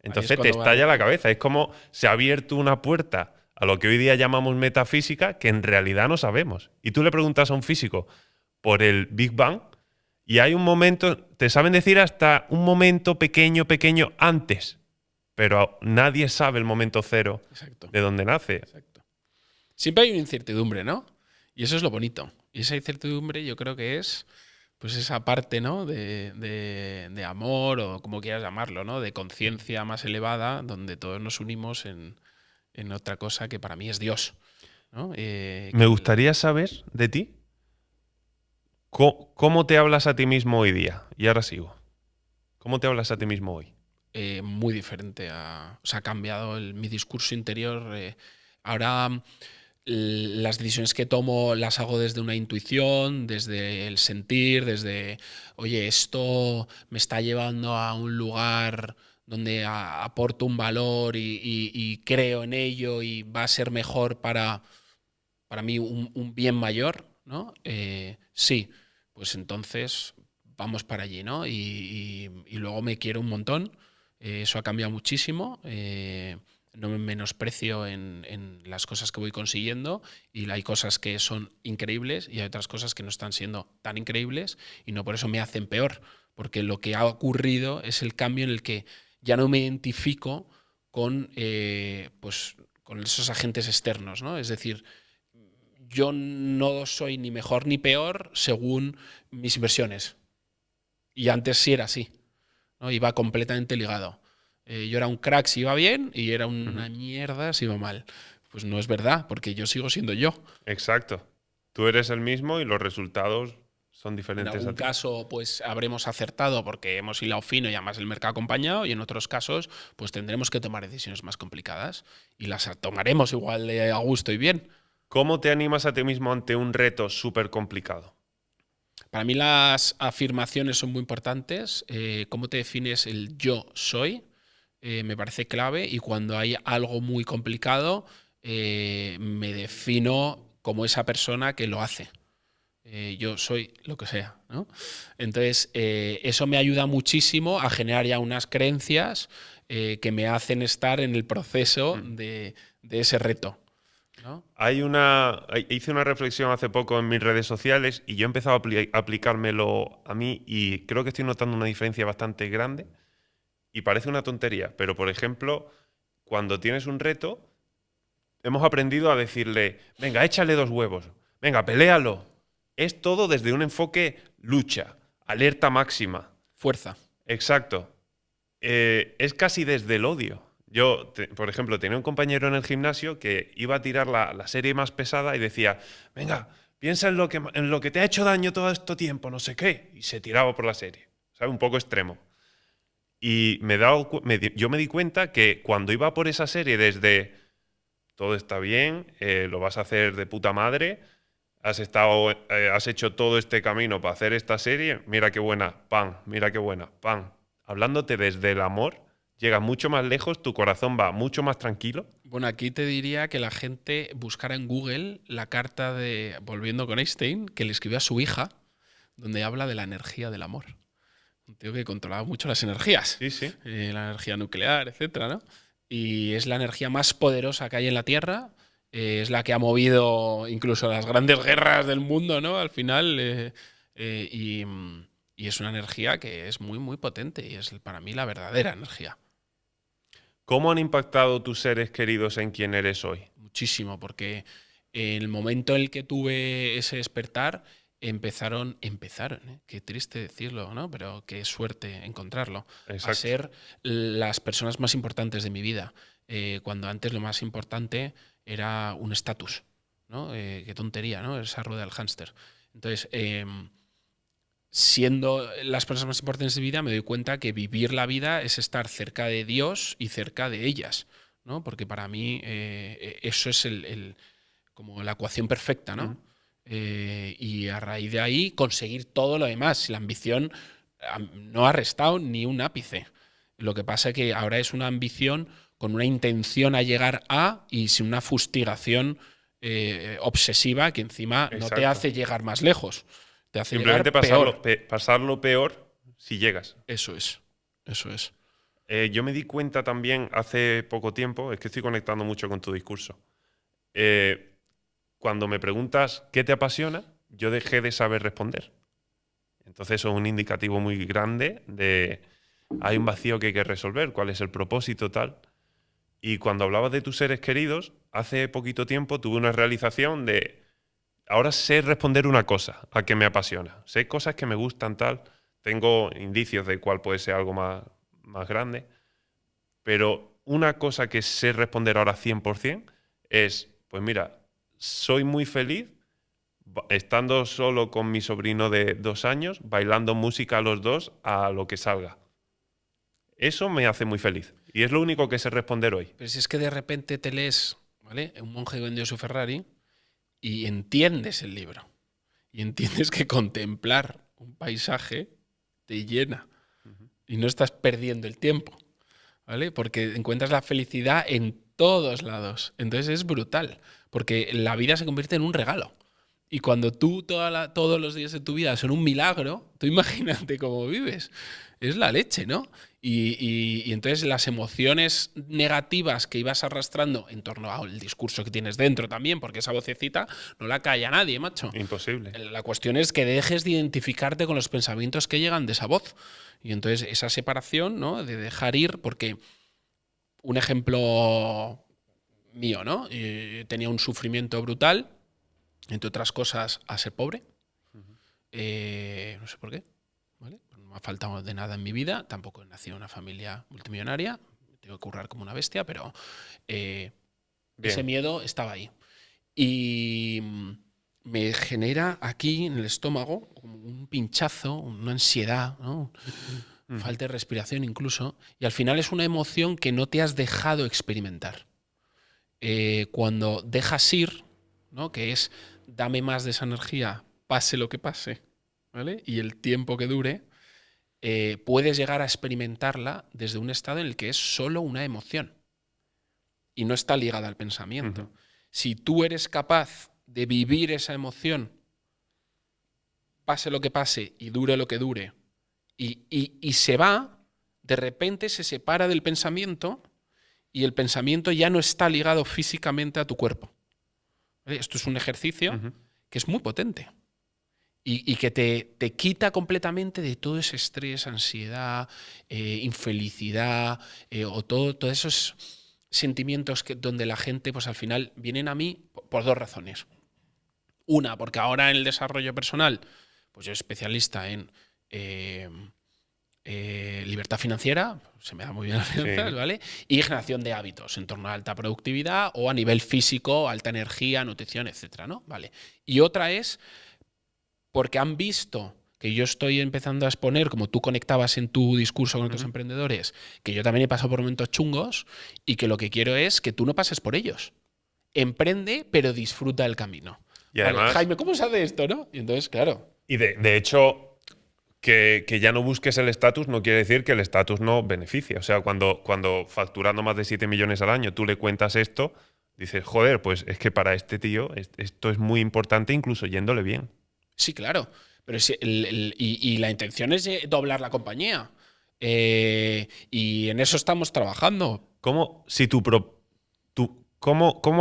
Entonces te cuando estalla la cabeza. Es como se ha abierto una puerta a lo que hoy día llamamos metafísica que en realidad no sabemos. Y tú le preguntas a un físico por el Big Bang y hay un momento, te saben decir hasta un momento pequeño antes, pero nadie sabe el momento cero Exacto. de dónde nace. Exacto. Siempre hay una incertidumbre, ¿no? Y eso es lo bonito. Y esa incertidumbre yo creo que es pues esa parte, ¿no? de amor o como quieras llamarlo, ¿no? De conciencia más elevada, donde todos nos unimos en otra cosa que para mí es Dios, ¿no? Me gustaría saber de ti cómo te hablas a ti mismo hoy día. Y ahora sigo. ¿Cómo te hablas a ti mismo hoy? Muy diferente. O sea, ha cambiado mi discurso interior. Ahora las decisiones que tomo las hago desde una intuición, desde el sentir, desde, oye, esto me está llevando a un lugar donde aporto un valor y creo en ello y va a ser mejor para mí un bien mayor, ¿no? Sí, pues entonces vamos para allí, ¿no? Y luego me quiero un montón. Eso ha cambiado muchísimo. No me menosprecio en las cosas que voy consiguiendo y hay cosas que son increíbles y hay otras cosas que no están siendo tan increíbles y no por eso me hacen peor, porque lo que ha ocurrido es el cambio en el que ya no me identifico con, pues, con esos agentes externos, ¿no? Es decir, yo no soy ni mejor ni peor según mis inversiones. Y antes sí era así, ¿no? Iba completamente ligado. Yo era un crack si iba bien y era una mierda si iba mal. Pues no es verdad, porque yo sigo siendo yo. Exacto. Tú eres el mismo y los resultados son En diferentes algún a ti. caso, pues habremos acertado porque hemos hilado fino y además el mercado ha acompañado, y en otros casos, pues tendremos que tomar decisiones más complicadas y las tomaremos igual de a gusto y bien. ¿Cómo te animas a ti mismo ante un reto súper complicado? Para mí las afirmaciones son muy importantes. Cómo te defines el yo soy me parece clave, y cuando hay algo muy complicado me defino como esa persona que lo hace. Yo soy lo que sea, ¿no? Entonces, eso me ayuda muchísimo a generar ya unas creencias que me hacen estar en el proceso de ese reto, ¿no? Hice una reflexión hace poco en mis redes sociales y yo he empezado a aplicármelo a mí y creo que estoy notando una diferencia bastante grande y parece una tontería, pero por ejemplo, cuando tienes un reto, hemos aprendido a decirle, venga, échale 2 huevos, venga, peléalo. Es todo desde un enfoque lucha, alerta máxima. Fuerza. Exacto. Es casi desde el odio. Yo, por ejemplo, tenía un compañero en el gimnasio que iba a tirar la serie más pesada y decía, venga, piensa en lo que te ha hecho daño todo este tiempo, no sé qué. Y se tiraba por la serie. ¿Sabes? Un poco extremo. Y yo me di cuenta que cuando iba por esa serie desde todo está bien, lo vas a hacer de puta madre, has hecho todo este camino para hacer esta serie, mira qué buena, pan, mira qué buena, pan. Hablándote desde el amor, llegas mucho más lejos, tu corazón va mucho más tranquilo. Bueno, aquí te diría que la gente buscara en Google la carta de, volviendo con Einstein, que le escribió a su hija, donde habla de la energía del amor. Un tío que controlaba mucho las energías, Sí, sí. la energía nuclear, etcétera, ¿no? Y es la energía más poderosa que hay en la Tierra, es la que ha movido incluso las grandes guerras del mundo, ¿no? Al final, y es una energía que es muy, muy potente y es para mí la verdadera energía. ¿Cómo han impactado tus seres queridos en quién eres hoy? Muchísimo, porque en el momento en el que tuve ese despertar, empezaron, qué triste decirlo, ¿no? Pero qué suerte encontrarlo, Exacto. a ser las personas más importantes de mi vida. Cuando antes lo más importante era un estatus, ¿no? Qué tontería, ¿no? Esa rueda del hámster. Entonces, siendo las personas más importantes de mi vida, me doy cuenta que vivir la vida es estar cerca de Dios y cerca de ellas, ¿no? Porque para mí eso es como la ecuación perfecta, ¿no? Y a raíz de ahí conseguir todo lo demás. La ambición no ha restado ni un ápice. Lo que pasa es que ahora es una ambición con una intención a llegar a y sin una fustigación obsesiva que encima no te hace llegar más lejos. Te hace simplemente llegar peor. pasarlo peor si llegas. Eso es. Eso es. Yo me di cuenta también hace poco tiempo, es que estoy conectando mucho con tu discurso. Eh, Cuando me preguntas qué te apasiona, yo dejé de saber responder. Entonces eso es un indicativo muy grande de hay un vacío que hay que resolver, cuál es el propósito tal. Y cuando hablabas de tus seres queridos, hace poquito tiempo tuve una realización de ahora sé responder una cosa a que me apasiona. Sé cosas que me gustan tal, tengo indicios de cuál puede ser algo más grande, pero una cosa que sé responder ahora 100% es, pues mira, soy muy feliz estando solo con mi sobrino de 2 años, bailando música los dos a lo que salga. Eso me hace muy feliz. Y es lo único que sé responder hoy. Pero si es que de repente te lees, ¿vale? Un monje que vendió su Ferrari y entiendes el libro. Y entiendes que contemplar un paisaje te llena y no estás perdiendo el tiempo, ¿vale? Porque encuentras la felicidad en todos lados. Entonces es brutal, porque la vida se convierte en un regalo. Y cuando tú todos los días de tu vida son un milagro, tú imagínate cómo vives. Es la leche, ¿no? Y entonces las emociones negativas que ibas arrastrando en torno al discurso que tienes dentro también, porque esa vocecita no la calla nadie, macho. Imposible. La cuestión es que dejes de identificarte con los pensamientos que llegan de esa voz. Y entonces esa separación, ¿no? De dejar ir, porque un ejemplo mío, ¿no? Tenía un sufrimiento brutal, entre otras cosas, a ser pobre. No sé por qué, ¿vale? No me ha faltado de nada en mi vida, tampoco he nacido en una familia multimillonaria, tengo que currar como una bestia, pero ese miedo estaba ahí. Y me genera aquí en el estómago como un pinchazo, una ansiedad, ¿no? Falta de respiración incluso, y al final es una emoción que no te has dejado experimentar. Cuando dejas ir, ¿no? Que es dame más de esa energía, pase lo que pase, ¿vale? Y el tiempo que dure, puedes llegar a experimentarla desde un estado en el que es solo una emoción y no está ligada al pensamiento. Si tú eres capaz de vivir esa emoción, pase lo que pase y dure lo que dure, y se va, de repente se separa del pensamiento y el pensamiento ya no está ligado físicamente a tu cuerpo. Esto es un ejercicio que es muy potente y que te quita completamente de todo ese estrés, ansiedad, infelicidad o todos esos sentimientos donde la gente pues al final vienen a mí por dos razones. Una, porque ahora en el desarrollo personal pues yo soy especialista en libertad financiera, se me da muy bien las finanzas, ¿vale? Y generación de hábitos en torno a alta productividad o a nivel físico, alta energía, nutrición, etcétera, ¿no? Vale. Y otra es porque han visto que yo estoy empezando a exponer, como tú conectabas en tu discurso con otros emprendedores, que yo también he pasado por momentos chungos y que lo que quiero es que tú no pases por ellos. Emprende, pero disfruta el camino. Y además, vale, Jaime, ¿cómo sabe esto, no? Y entonces, claro. Y de hecho, que ya no busques el estatus no quiere decir que el estatus no beneficia. O sea, cuando facturando más de 7 millones al año tú le cuentas esto, dices, joder, pues es que para este tío esto es muy importante, incluso yéndole bien. Sí, claro. Pero y la intención es doblar la compañía. Y en eso estamos trabajando. ¿Cómo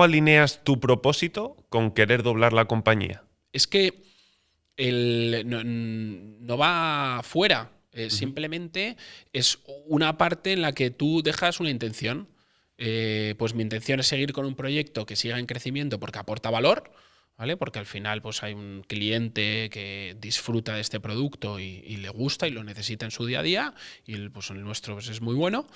alineas tu propósito con querer doblar la compañía? Es que no va fuera. Simplemente es una parte en la que tú dejas una intención. Pues mi intención es seguir con un proyecto que siga en crecimiento porque aporta valor, ¿vale? Porque al final pues hay un cliente que disfruta de este producto y le gusta y lo necesita en su día a día, y el nuestro pues, es muy bueno.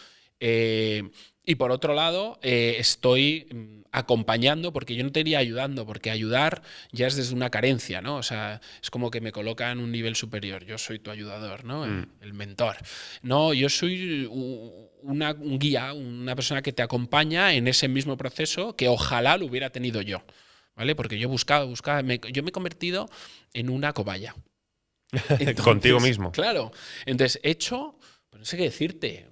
Y por otro lado, estoy acompañando, porque yo no te iría ayudando, porque ayudar ya es desde una carencia, ¿no? O sea, es como que me coloca en un nivel superior. Yo soy tu ayudador, ¿no? El mentor. No, yo soy un guía, una persona que te acompaña en ese mismo proceso que ojalá lo hubiera tenido yo, ¿vale? Porque yo buscaba, yo me he convertido en una cobaya. Entonces, contigo mismo. Claro. Entonces, he hecho, pues no sé qué decirte,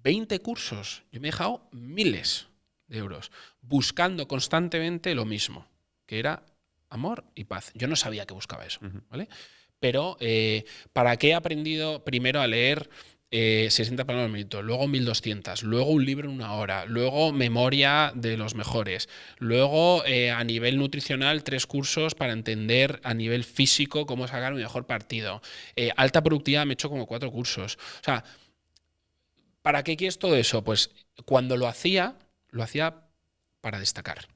20 cursos. Yo me he dejado miles de euros buscando constantemente lo mismo, que era amor y paz. Yo no sabía que buscaba eso, ¿vale? Pero ¿para qué he aprendido primero a leer 60 palabras al minuto, luego 1200, luego un libro en 1 hora, luego memoria de los mejores, luego a nivel nutricional 3 cursos para entender a nivel físico cómo sacar mi mejor partido. Alta productividad me he hecho como 4 cursos. O sea, ¿para qué quieres todo eso? Pues cuando lo hacía para destacar,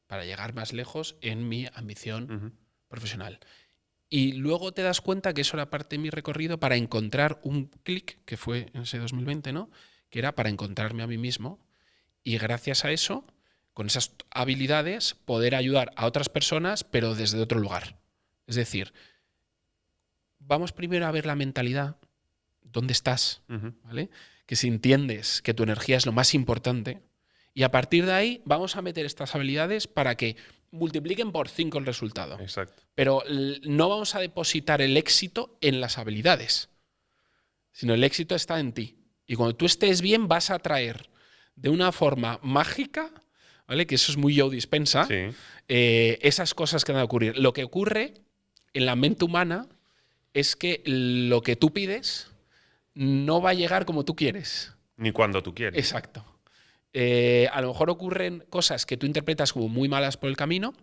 para llegar más lejos en mi ambición profesional. Y luego te das cuenta que eso era parte de mi recorrido para encontrar un clic, que fue en ese 2020, ¿no? Que era para encontrarme a mí mismo y gracias a eso, con esas habilidades, poder ayudar a otras personas, pero desde otro lugar. Es decir, vamos primero a ver la mentalidad, dónde estás, ¿vale? Que si entiendes que tu energía es lo más importante, y a partir de ahí vamos a meter estas habilidades para que multipliquen por 5 el resultado. Exacto. Pero no vamos a depositar el éxito en las habilidades, sino el éxito está en ti. Y cuando tú estés bien vas a atraer de una forma mágica, ¿vale? Que eso es muy Joe Dispenza, Sí. esas cosas que van a ocurrir. Lo que ocurre en la mente humana es que lo que tú pides no va a llegar como tú quieres. Ni cuando tú quieres. Exacto. A lo mejor ocurren cosas que tú interpretas como muy malas por el camino,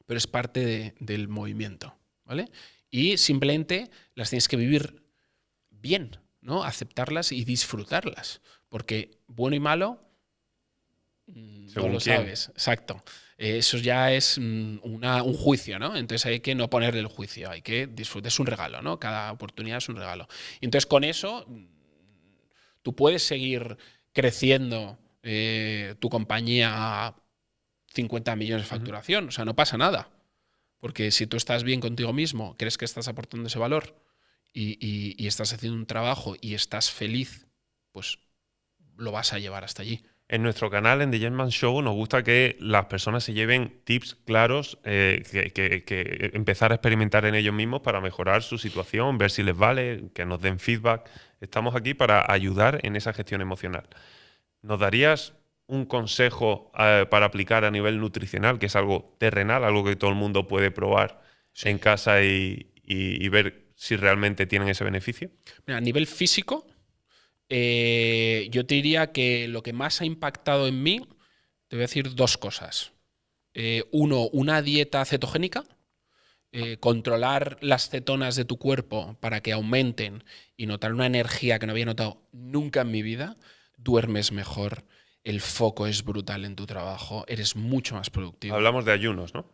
pero es parte del movimiento, ¿vale? Y simplemente las tienes que vivir bien, ¿no? Aceptarlas y disfrutarlas, porque bueno y malo no Según lo quién. sabes. Exacto. Eso ya es un juicio, ¿no? Entonces hay que no ponerle el juicio, hay que disfrutar, es un regalo, ¿no? Cada oportunidad es un regalo. Y entonces con eso tú puedes seguir creciendo tu compañía a 50 millones de facturación. O sea, no pasa nada. Porque si tú estás bien contigo mismo, crees que estás aportando ese valor y estás haciendo un trabajo y estás feliz, pues lo vas a llevar hasta allí. En nuestro canal, en The Gentleman Show, nos gusta que las personas se lleven tips claros, que empezar a experimentar en ellos mismos para mejorar su situación, ver si les vale, que nos den feedback. Estamos aquí para ayudar en esa gestión emocional. ¿Nos darías un consejo para aplicar a nivel nutricional, que es algo terrenal, algo que todo el mundo puede probar en casa y ver si realmente tienen ese beneficio? Mira, a nivel físico, yo te diría que lo que más ha impactado en mí, te voy a decir 2 cosas. Uno, una dieta cetogénica, controlar las cetonas de tu cuerpo para que aumenten y notar una energía que no había notado nunca en mi vida. Duermes mejor, el foco es brutal en tu trabajo, eres mucho más productivo. Hablamos de ayunos, ¿no?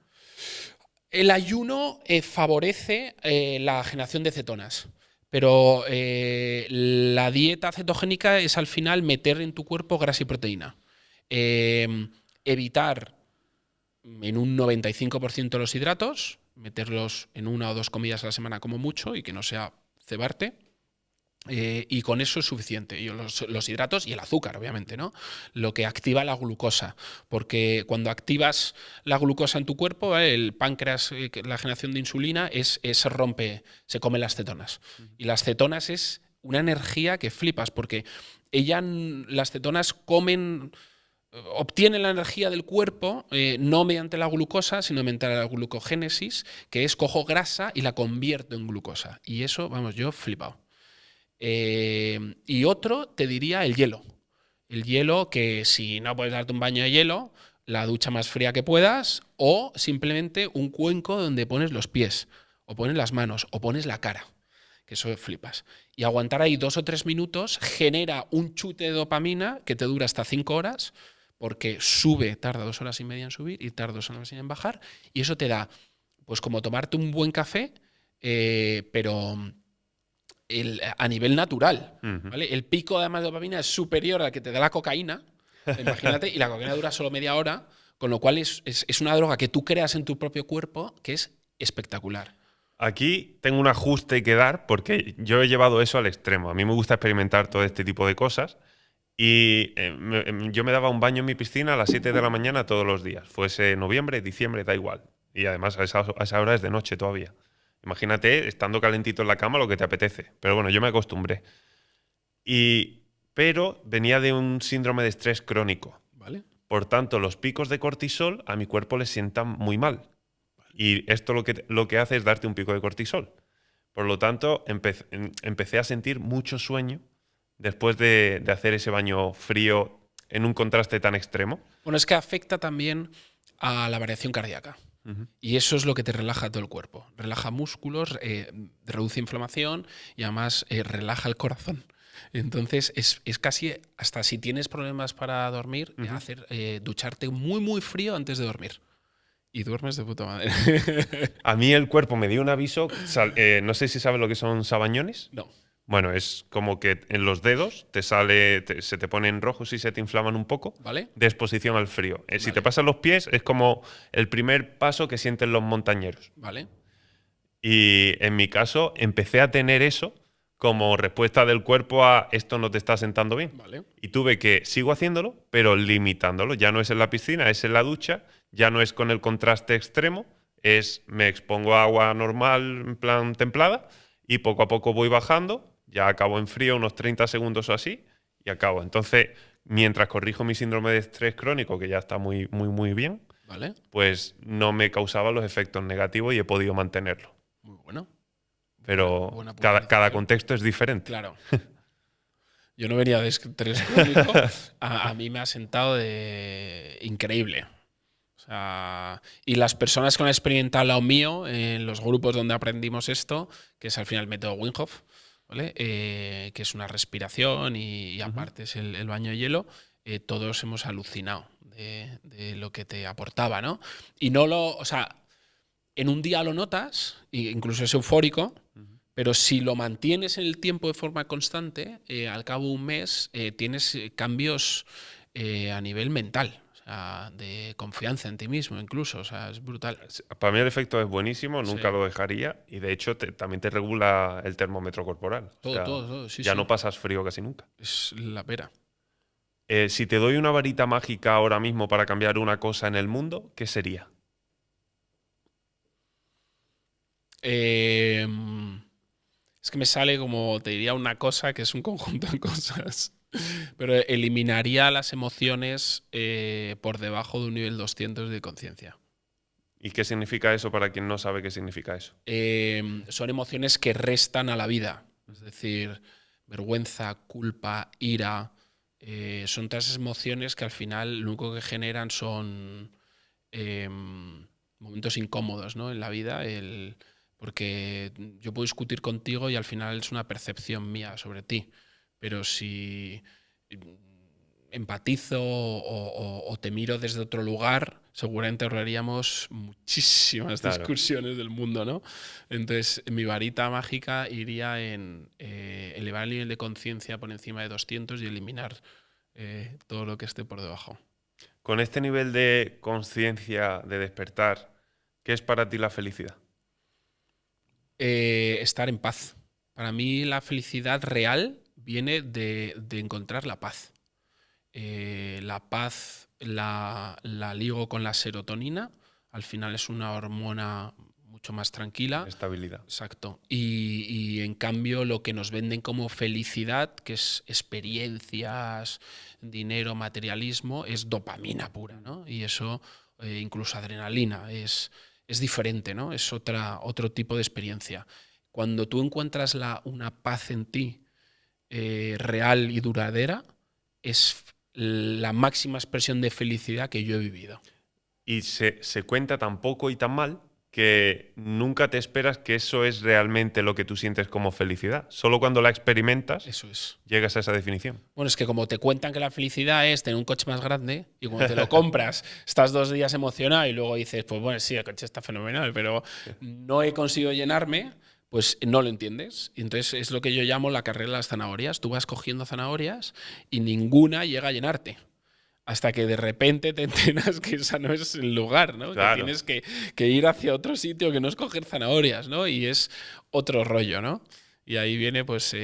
El ayuno favorece la generación de cetonas, pero la dieta cetogénica es al final meter en tu cuerpo grasa y proteína. Evitar en un 95% los hidratos, meterlos en 1 o 2 comidas a la semana como mucho y que no sea cebarte. Y con eso es suficiente. Y los hidratos y el azúcar, obviamente, ¿no? Lo que activa la glucosa. Porque cuando activas la glucosa en tu cuerpo, el páncreas, la generación de insulina, se rompe, se come las cetonas. Y las cetonas es una energía que flipas, porque las cetonas obtienen la energía del cuerpo no mediante la glucosa, sino mediante la glucogénesis, que es cojo grasa y la convierto en glucosa. Y eso, vamos, yo flipado. Y otro, te diría el hielo. El hielo, que si no puedes darte un baño de hielo, la ducha más fría que puedas, o simplemente un cuenco donde pones los pies, o pones las manos, o pones la cara, que eso flipas. Y aguantar ahí 2 o 3 minutos genera un chute de dopamina que te dura hasta 5 horas, porque tarda 2 horas y media en subir y tarda 2 horas y media en bajar, y eso te da, pues como tomarte un buen café, pero a nivel natural, ¿vale? El pico además de dopamina es superior al que te da la cocaína, imagínate, y la cocaína dura solo media hora, con lo cual es una droga que tú creas en tu propio cuerpo que es espectacular. Aquí tengo un ajuste que dar porque yo he llevado eso al extremo. A mí me gusta experimentar todo este tipo de cosas y yo me daba un baño en mi piscina a las 7 de la mañana todos los días. Fuese noviembre, diciembre, da igual. Y además a esa hora es de noche todavía. Imagínate, estando calentito en la cama, lo que te apetece. Pero bueno, yo me acostumbré. Pero venía de un síndrome de estrés crónico. ¿Vale? Por tanto, los picos de cortisol a mi cuerpo le sientan muy mal. Y esto lo que hace es darte un pico de cortisol. Por lo tanto, empecé a sentir mucho sueño después de hacer ese baño frío en un contraste tan extremo? Bueno, es que afecta también a la variación cardíaca. Y eso es lo que te relaja todo el cuerpo. Relaja músculos, reduce inflamación y además relaja el corazón. Entonces es casi, hasta si tienes problemas para dormir, ducharte muy, muy frío antes de dormir. Y duermes de puta madre. A mí el cuerpo me dio un aviso, no sé si sabes lo que son sabañones. No. Bueno, es como que en los dedos se te ponen rojos y se te inflaman un poco, ¿Vale? de exposición al frío. Si Vale. te pasan los pies, es como el primer paso que sienten los montañeros. ¿Vale? Y en mi caso, empecé a tener eso como respuesta del cuerpo a esto no te está sentando bien. Vale. Y sigo haciéndolo, pero limitándolo. Ya no es en la piscina, es en la ducha, ya no es con el contraste extremo, me expongo a agua normal, en plan templada, y poco a poco voy bajando. Ya acabo en frío unos 30 segundos o así y acabo. Entonces, mientras corrijo mi síndrome de estrés crónico, que ya está muy, muy, muy bien, ¿Vale? pues no me causaba los efectos negativos y he podido mantenerlo. Muy bueno. Pero Buena cada contexto es diferente. Claro. Yo no venía de estrés crónico. A mí me ha sentado de increíble. O sea, y las personas que han experimentado lo mío, en los grupos donde aprendimos esto, que es al final el método Wim Hof, ¿vale? Que es una respiración y aparte es el baño de hielo, todos hemos alucinado de lo que te aportaba, ¿no? Y o sea, en un día lo notas, incluso es eufórico, pero si lo mantienes en el tiempo de forma constante, al cabo de un mes tienes cambios a nivel mental. O sea, de confianza en ti mismo incluso, o sea, es brutal. Para mí el efecto es buenísimo, Sí. nunca lo dejaría y de hecho también te regula el termómetro corporal. Todo, sí, ya sí. no pasas frío casi nunca. Es la pera. Si te doy una varita mágica ahora mismo para cambiar una cosa en el mundo, ¿qué sería? Es que me sale como, te diría una cosa que es un conjunto de cosas. Pero eliminaría las emociones por debajo de un nivel 200 de conciencia. ¿Y qué significa eso para quien no sabe qué significa eso? Son emociones que restan a la vida. Es decir, vergüenza, culpa, ira. Son todas esas emociones que al final lo único que generan son momentos incómodos, ¿no? En la vida. Porque yo puedo discutir contigo y al final es una percepción mía sobre ti. Pero si empatizo o te miro desde otro lugar, seguramente ahorraríamos muchísimas discusiones del mundo, ¿no? Entonces, mi varita mágica iría en elevar el nivel de conciencia por encima de 200 y eliminar todo lo que esté por debajo. Con este nivel de conciencia, de despertar, ¿qué es para ti la felicidad? Estar en paz. Para mí la felicidad real viene de encontrar la paz. La paz la ligo con la serotonina. Al final es una hormona mucho más tranquila. Estabilidad. Exacto. Y en cambio lo que nos venden como felicidad, que es experiencias, dinero, materialismo, es dopamina pura, ¿no? Y eso, incluso adrenalina, es diferente, ¿no? Es otro tipo de experiencia. Cuando tú encuentras una paz en ti real y duradera, es la máxima expresión de felicidad que yo he vivido. Y se cuenta tan poco y tan mal que nunca te esperas que eso es realmente lo que tú sientes como felicidad. Solo cuando la experimentas Eso es. llegas a esa definición. Bueno, es que como te cuentan que la felicidad es tener un coche más grande y cuando te lo compras estás 2 días emocionado y luego dices, pues bueno, sí, el coche está fenomenal, pero no he conseguido llenarme, pues no lo entiendes. Y entonces es lo que yo llamo la carrera de las zanahorias. Tú vas cogiendo zanahorias y ninguna llega a llenarte. Hasta que de repente te enteras que esa no es el lugar, ¿no? Claro. Que tienes que ir hacia otro sitio que no es coger zanahorias, ¿no? Y es otro rollo, ¿no? Y ahí viene pues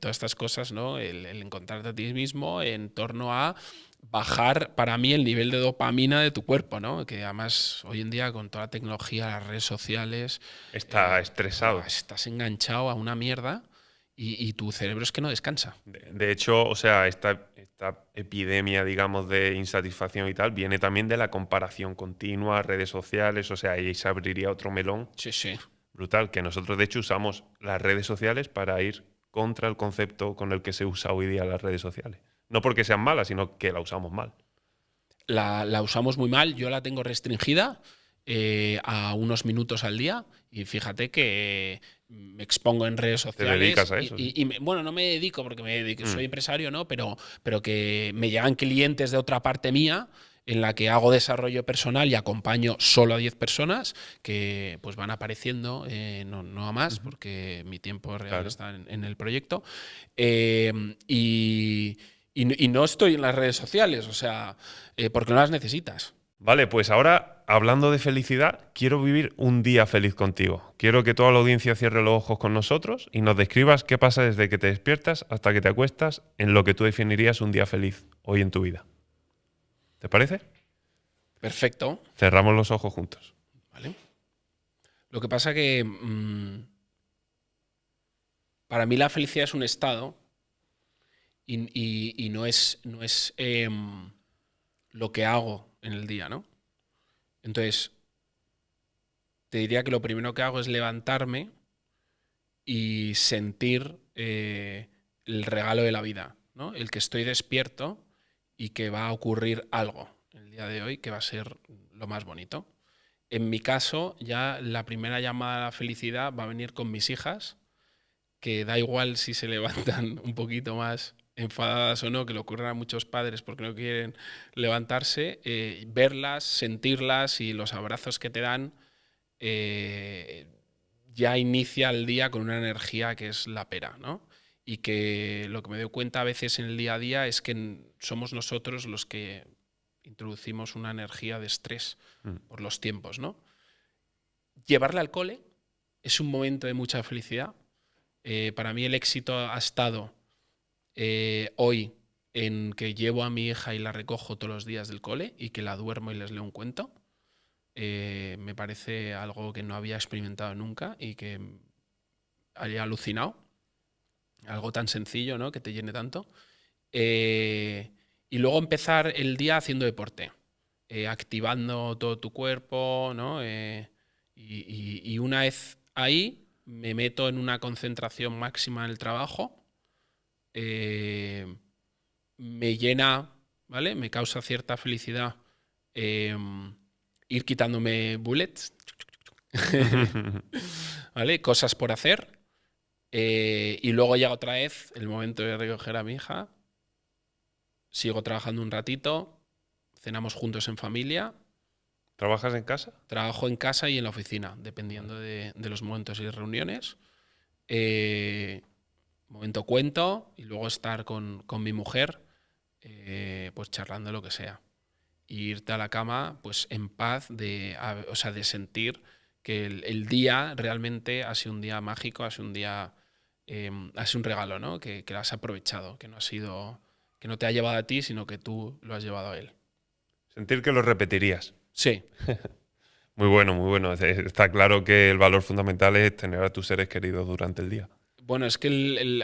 todas estas cosas, ¿no? El encontrarte a ti mismo en torno a bajar, para mí, el nivel de dopamina de tu cuerpo, ¿no? Que además hoy en día con toda la tecnología, las redes sociales… Está estresado. Estás enganchado a una mierda y tu cerebro es que no descansa. De hecho, o sea, esta epidemia, digamos, de insatisfacción y tal, viene también de la comparación continua, redes sociales, o sea, ahí se abriría otro melón Sí, sí. brutal, que nosotros de hecho usamos las redes sociales para ir contra el concepto con el que se usa hoy día las redes sociales. No porque sean malas, sino que la usamos mal. La usamos muy mal, yo la tengo restringida a unos minutos al día y fíjate que me expongo en redes sociales. ¿Te dedicas a eso? Bueno, no me dedico porque soy empresario, ¿no? Pero que me llegan clientes de otra parte mía en la que hago desarrollo personal y acompaño solo a 10 personas que pues van apareciendo, no a más, porque mi tiempo real está en el proyecto. Y no estoy en las redes sociales, o sea, porque no las necesitas. Vale, pues ahora, hablando de felicidad, quiero vivir un día feliz contigo. Quiero que toda la audiencia cierre los ojos con nosotros y nos describas qué pasa desde que te despiertas hasta que te acuestas en lo que tú definirías un día feliz hoy en tu vida. ¿Te parece? Perfecto. Cerramos los ojos juntos. Vale. Lo que pasa que para mí la felicidad es un estado y no es lo que hago en el día, ¿no? Entonces, te diría que lo primero que hago es levantarme y sentir el regalo de la vida, ¿no? El que estoy despierto y que va a ocurrir algo el día de hoy que va a ser lo más bonito. En mi caso, ya la primera llamada a la felicidad va a venir con mis hijas, que da igual si se levantan un poquito más enfadadas o no, que le ocurren a muchos padres porque no quieren levantarse, verlas, sentirlas y los abrazos que te dan ya inicia el día con una energía que es la pera, ¿no? Y que lo que me doy cuenta a veces en el día a día es que somos nosotros los que introducimos una energía de estrés por los tiempos, ¿no? Llevarla al cole es un momento de mucha felicidad. Para mí el éxito ha estado hoy en que llevo a mi hija y la recojo todos los días del cole y que la duermo y les leo un cuento. Me parece algo que no había experimentado nunca y que haya alucinado. Algo tan sencillo, ¿no? Que te llene tanto. Y luego empezar el día haciendo deporte, activando todo tu cuerpo, ¿no? Y una vez ahí me meto en una concentración máxima en el trabajo. Me llena, ¿vale? Me causa cierta felicidad ir quitándome bullets, ¿vale? Cosas por hacer. Y luego llega otra vez el momento de recoger a mi hija. Sigo trabajando un ratito, cenamos juntos en familia. ¿Trabajas en casa? Trabajo en casa y en la oficina, dependiendo de los momentos y reuniones. Momento cuento y luego estar con mi mujer pues charlando lo que sea. Y irte a la cama pues en paz, de sentir que el día realmente ha sido un día mágico, ha sido un día, ha sido un regalo, ¿no? Que lo has aprovechado, que no te ha llevado a ti, sino que tú lo has llevado a él. Sentir que lo repetirías. Sí. Muy bueno, muy bueno. Está claro que el valor fundamental es tener a tus seres queridos durante el día. Bueno, es que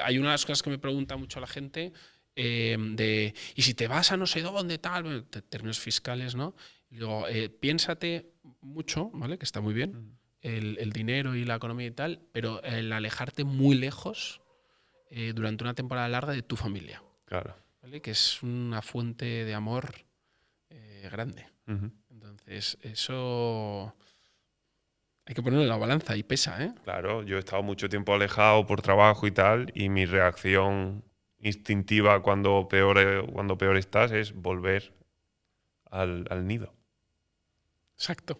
hay una de las cosas que me pregunta mucho la gente ¿y si te vas a no sé dónde, tal? Términos fiscales, ¿no? Y digo, piénsate mucho, ¿vale? Que está muy bien, el dinero y la economía y tal, pero el alejarte muy lejos durante una temporada larga de tu familia. Claro. ¿Vale? Que es una fuente de amor grande. Uh-huh. Entonces, eso hay que ponerlo en la balanza y pesa, ¿eh? Claro, yo he estado mucho tiempo alejado por trabajo y tal, y mi reacción instintiva cuando peor estás es volver al nido. Exacto.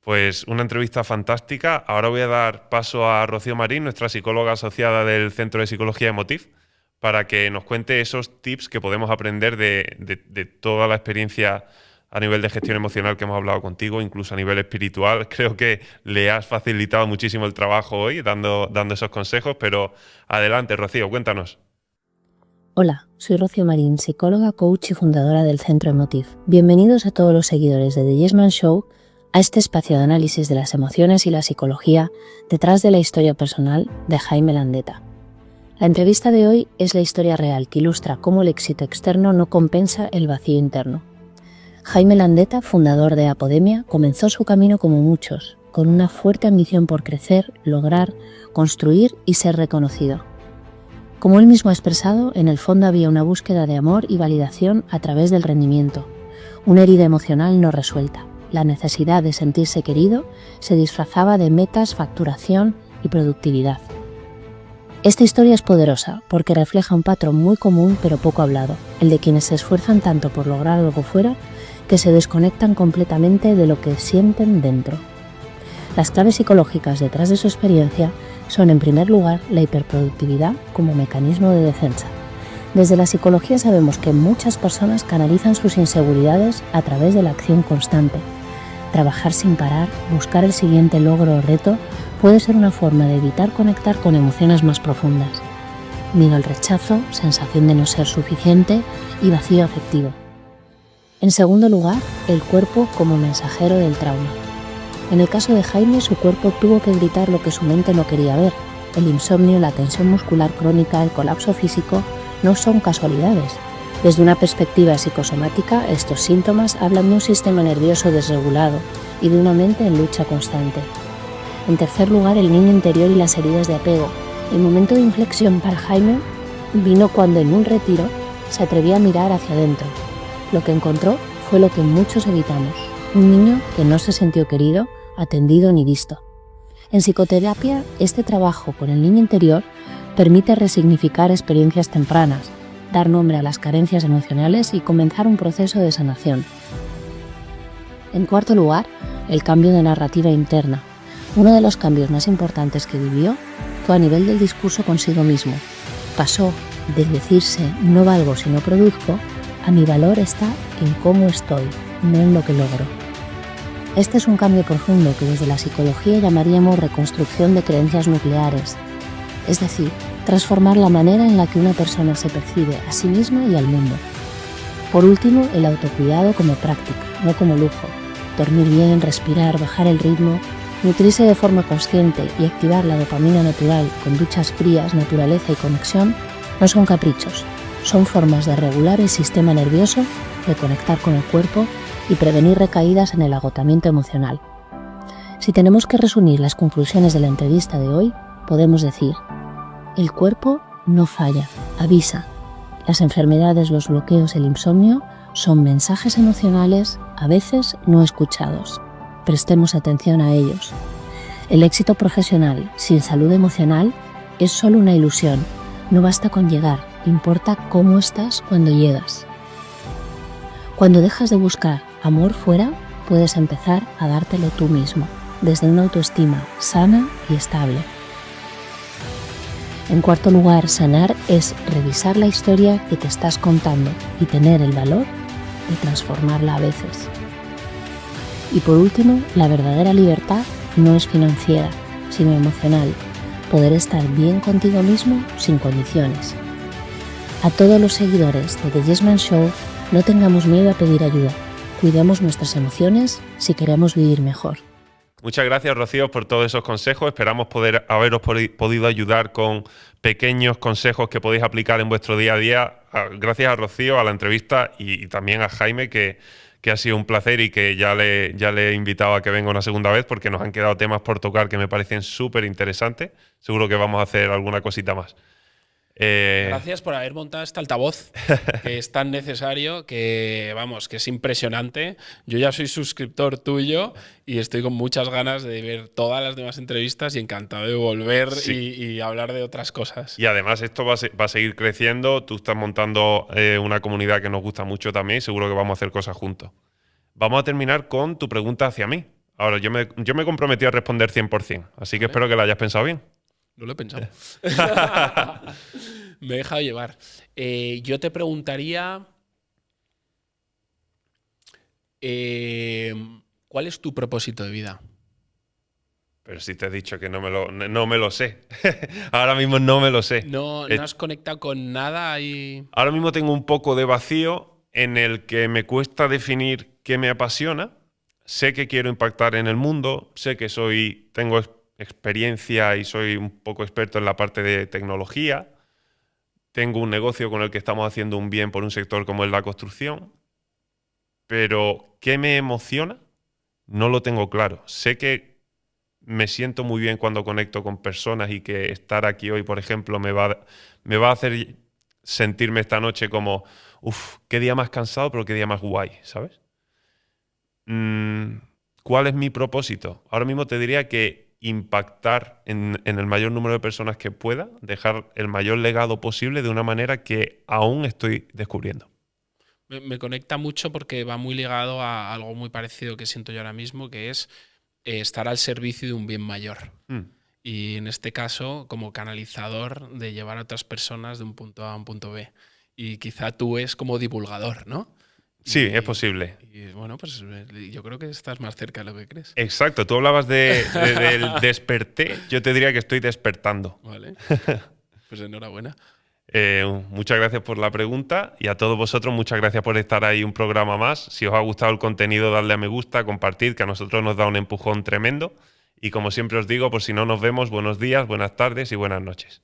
Pues una entrevista fantástica. Ahora voy a dar paso a Rocío Marín, nuestra psicóloga asociada del Centro de Psicología Emotiv, para que nos cuente esos tips que podemos aprender de toda la experiencia a nivel de gestión emocional que hemos hablado contigo, incluso a nivel espiritual. Creo que le has facilitado muchísimo el trabajo hoy dando esos consejos, pero adelante, Rocío, cuéntanos. Hola, soy Rocío Marín, psicóloga, coach y fundadora del Centro Emotiv. Bienvenidos a todos los seguidores de The Yes Man Show a este espacio de análisis de las emociones y la psicología detrás de la historia personal de Jaime Landeta. La entrevista de hoy es la historia real que ilustra cómo el éxito externo no compensa el vacío interno. Jaime Landeta, fundador de Apodemia, comenzó su camino como muchos, con una fuerte ambición por crecer, lograr, construir y ser reconocido. Como él mismo ha expresado, en el fondo había una búsqueda de amor y validación a través del rendimiento, una herida emocional no resuelta. La necesidad de sentirse querido se disfrazaba de metas, facturación y productividad. Esta historia es poderosa porque refleja un patrón muy común pero poco hablado, el de quienes se esfuerzan tanto por lograr algo fuera que se desconectan completamente de lo que sienten dentro. Las claves psicológicas detrás de su experiencia son, en primer lugar, la hiperproductividad como mecanismo de defensa. Desde la psicología sabemos que muchas personas canalizan sus inseguridades a través de la acción constante. Trabajar sin parar, buscar el siguiente logro o reto, puede ser una forma de evitar conectar con emociones más profundas. Miedo al rechazo, sensación de no ser suficiente y vacío afectivo. En segundo lugar, el cuerpo como mensajero del trauma. En el caso de Jaime, su cuerpo tuvo que gritar lo que su mente no quería ver. El insomnio, la tensión muscular crónica, el colapso físico no son casualidades. Desde una perspectiva psicosomática, estos síntomas hablan de un sistema nervioso desregulado y de una mente en lucha constante. En tercer lugar, el niño interior y las heridas de apego. El momento de inflexión para Jaime vino cuando en un retiro se atrevía a mirar hacia adentro. Lo que encontró fue lo que muchos evitamos: un niño que no se sintió querido, atendido ni visto. En psicoterapia, este trabajo con el niño interior permite resignificar experiencias tempranas, dar nombre a las carencias emocionales y comenzar un proceso de sanación. En cuarto lugar, el cambio de narrativa interna. Uno de los cambios más importantes que vivió fue a nivel del discurso consigo mismo. Pasó de decirse no valgo si no produzco a mi valor está en cómo estoy, no en lo que logro. Este es un cambio profundo que desde la psicología llamaríamos reconstrucción de creencias nucleares, es decir, transformar la manera en la que una persona se percibe a sí misma y al mundo. Por último, el autocuidado como práctica, no como lujo. Dormir bien, respirar, bajar el ritmo, nutrirse de forma consciente y activar la dopamina natural con duchas frías, naturaleza y conexión no son caprichos, son formas de regular el sistema nervioso, de conectar con el cuerpo y prevenir recaídas en el agotamiento emocional. Si tenemos que resumir las conclusiones de la entrevista de hoy, podemos decir: el cuerpo no falla, avisa. Las enfermedades, los bloqueos, el insomnio son mensajes emocionales a veces no escuchados. Prestemos atención a ellos. El éxito profesional sin salud emocional es solo una ilusión. No basta con llegar, importa cómo estás cuando llegas. Cuando dejas de buscar amor fuera, puedes empezar a dártelo tú mismo, desde una autoestima sana y estable. En cuarto lugar, sanar es revisar la historia que te estás contando y tener el valor de transformarla a veces. Y por último, la verdadera libertad no es financiera, sino emocional. Poder estar bien contigo mismo sin condiciones. A todos los seguidores de The Yes Man Show, no tengamos miedo a pedir ayuda. Cuidemos nuestras emociones si queremos vivir mejor. Muchas gracias, Rocío, por todos esos consejos. Esperamos poder haberos podido ayudar con pequeños consejos que podéis aplicar en vuestro día a día. Gracias a Rocío, a la entrevista y también a Jaime, que ha sido un placer y que ya le he invitado a que venga una segunda vez porque nos han quedado temas por tocar que me parecen súper interesantes. Seguro que vamos a hacer alguna cosita más. Gracias por haber montado este altavoz, que es tan necesario, que vamos, que es impresionante. Yo ya soy suscriptor tuyo y estoy con muchas ganas de ver todas las demás entrevistas y encantado de volver y hablar de otras cosas. Y además esto va a seguir creciendo. Tú estás montando una comunidad que nos gusta mucho también y seguro que vamos a hacer cosas juntos. Vamos a terminar con tu pregunta hacia mí. Ahora, yo me comprometí a responder 100%, así que espero que la hayas pensado bien. No lo he pensado. Me he dejado llevar. Yo te preguntaría, ¿cuál es tu propósito de vida? Pero si te he dicho que no me lo sé. Ahora mismo no me lo sé. ¿No has conectado con nada? Ahora mismo tengo un poco de vacío en el que me cuesta definir qué me apasiona. Sé que quiero impactar en el mundo, sé que tengo experiencia y soy un poco experto en la parte de tecnología. Tengo un negocio con el que estamos haciendo un bien por un sector como es la construcción. Pero ¿qué me emociona? No lo tengo claro. Sé que me siento muy bien cuando conecto con personas y que estar aquí hoy, por ejemplo, me va a hacer sentirme esta noche como, uff, qué día más cansado, pero qué día más guay, ¿sabes? ¿Cuál es mi propósito? Ahora mismo te diría que impactar en el mayor número de personas que pueda, dejar el mayor legado posible de una manera que aún estoy descubriendo. Me conecta mucho porque va muy ligado a algo muy parecido que siento yo ahora mismo, que es estar al servicio de un bien mayor. Y en este caso, como canalizador de llevar a otras personas de un punto A a un punto B. Y quizá tú es como divulgador, ¿no? Sí, es posible. Y bueno, pues yo creo que estás más cerca de lo que crees. Exacto, tú hablabas del desperté, yo te diría que estoy despertando. Vale, pues enhorabuena. Muchas gracias por la pregunta y a todos vosotros muchas gracias por estar ahí un programa más. Si os ha gustado el contenido, dadle a me gusta, compartid, que a nosotros nos da un empujón tremendo. Y como siempre os digo, por si no nos vemos, buenos días, buenas tardes y buenas noches.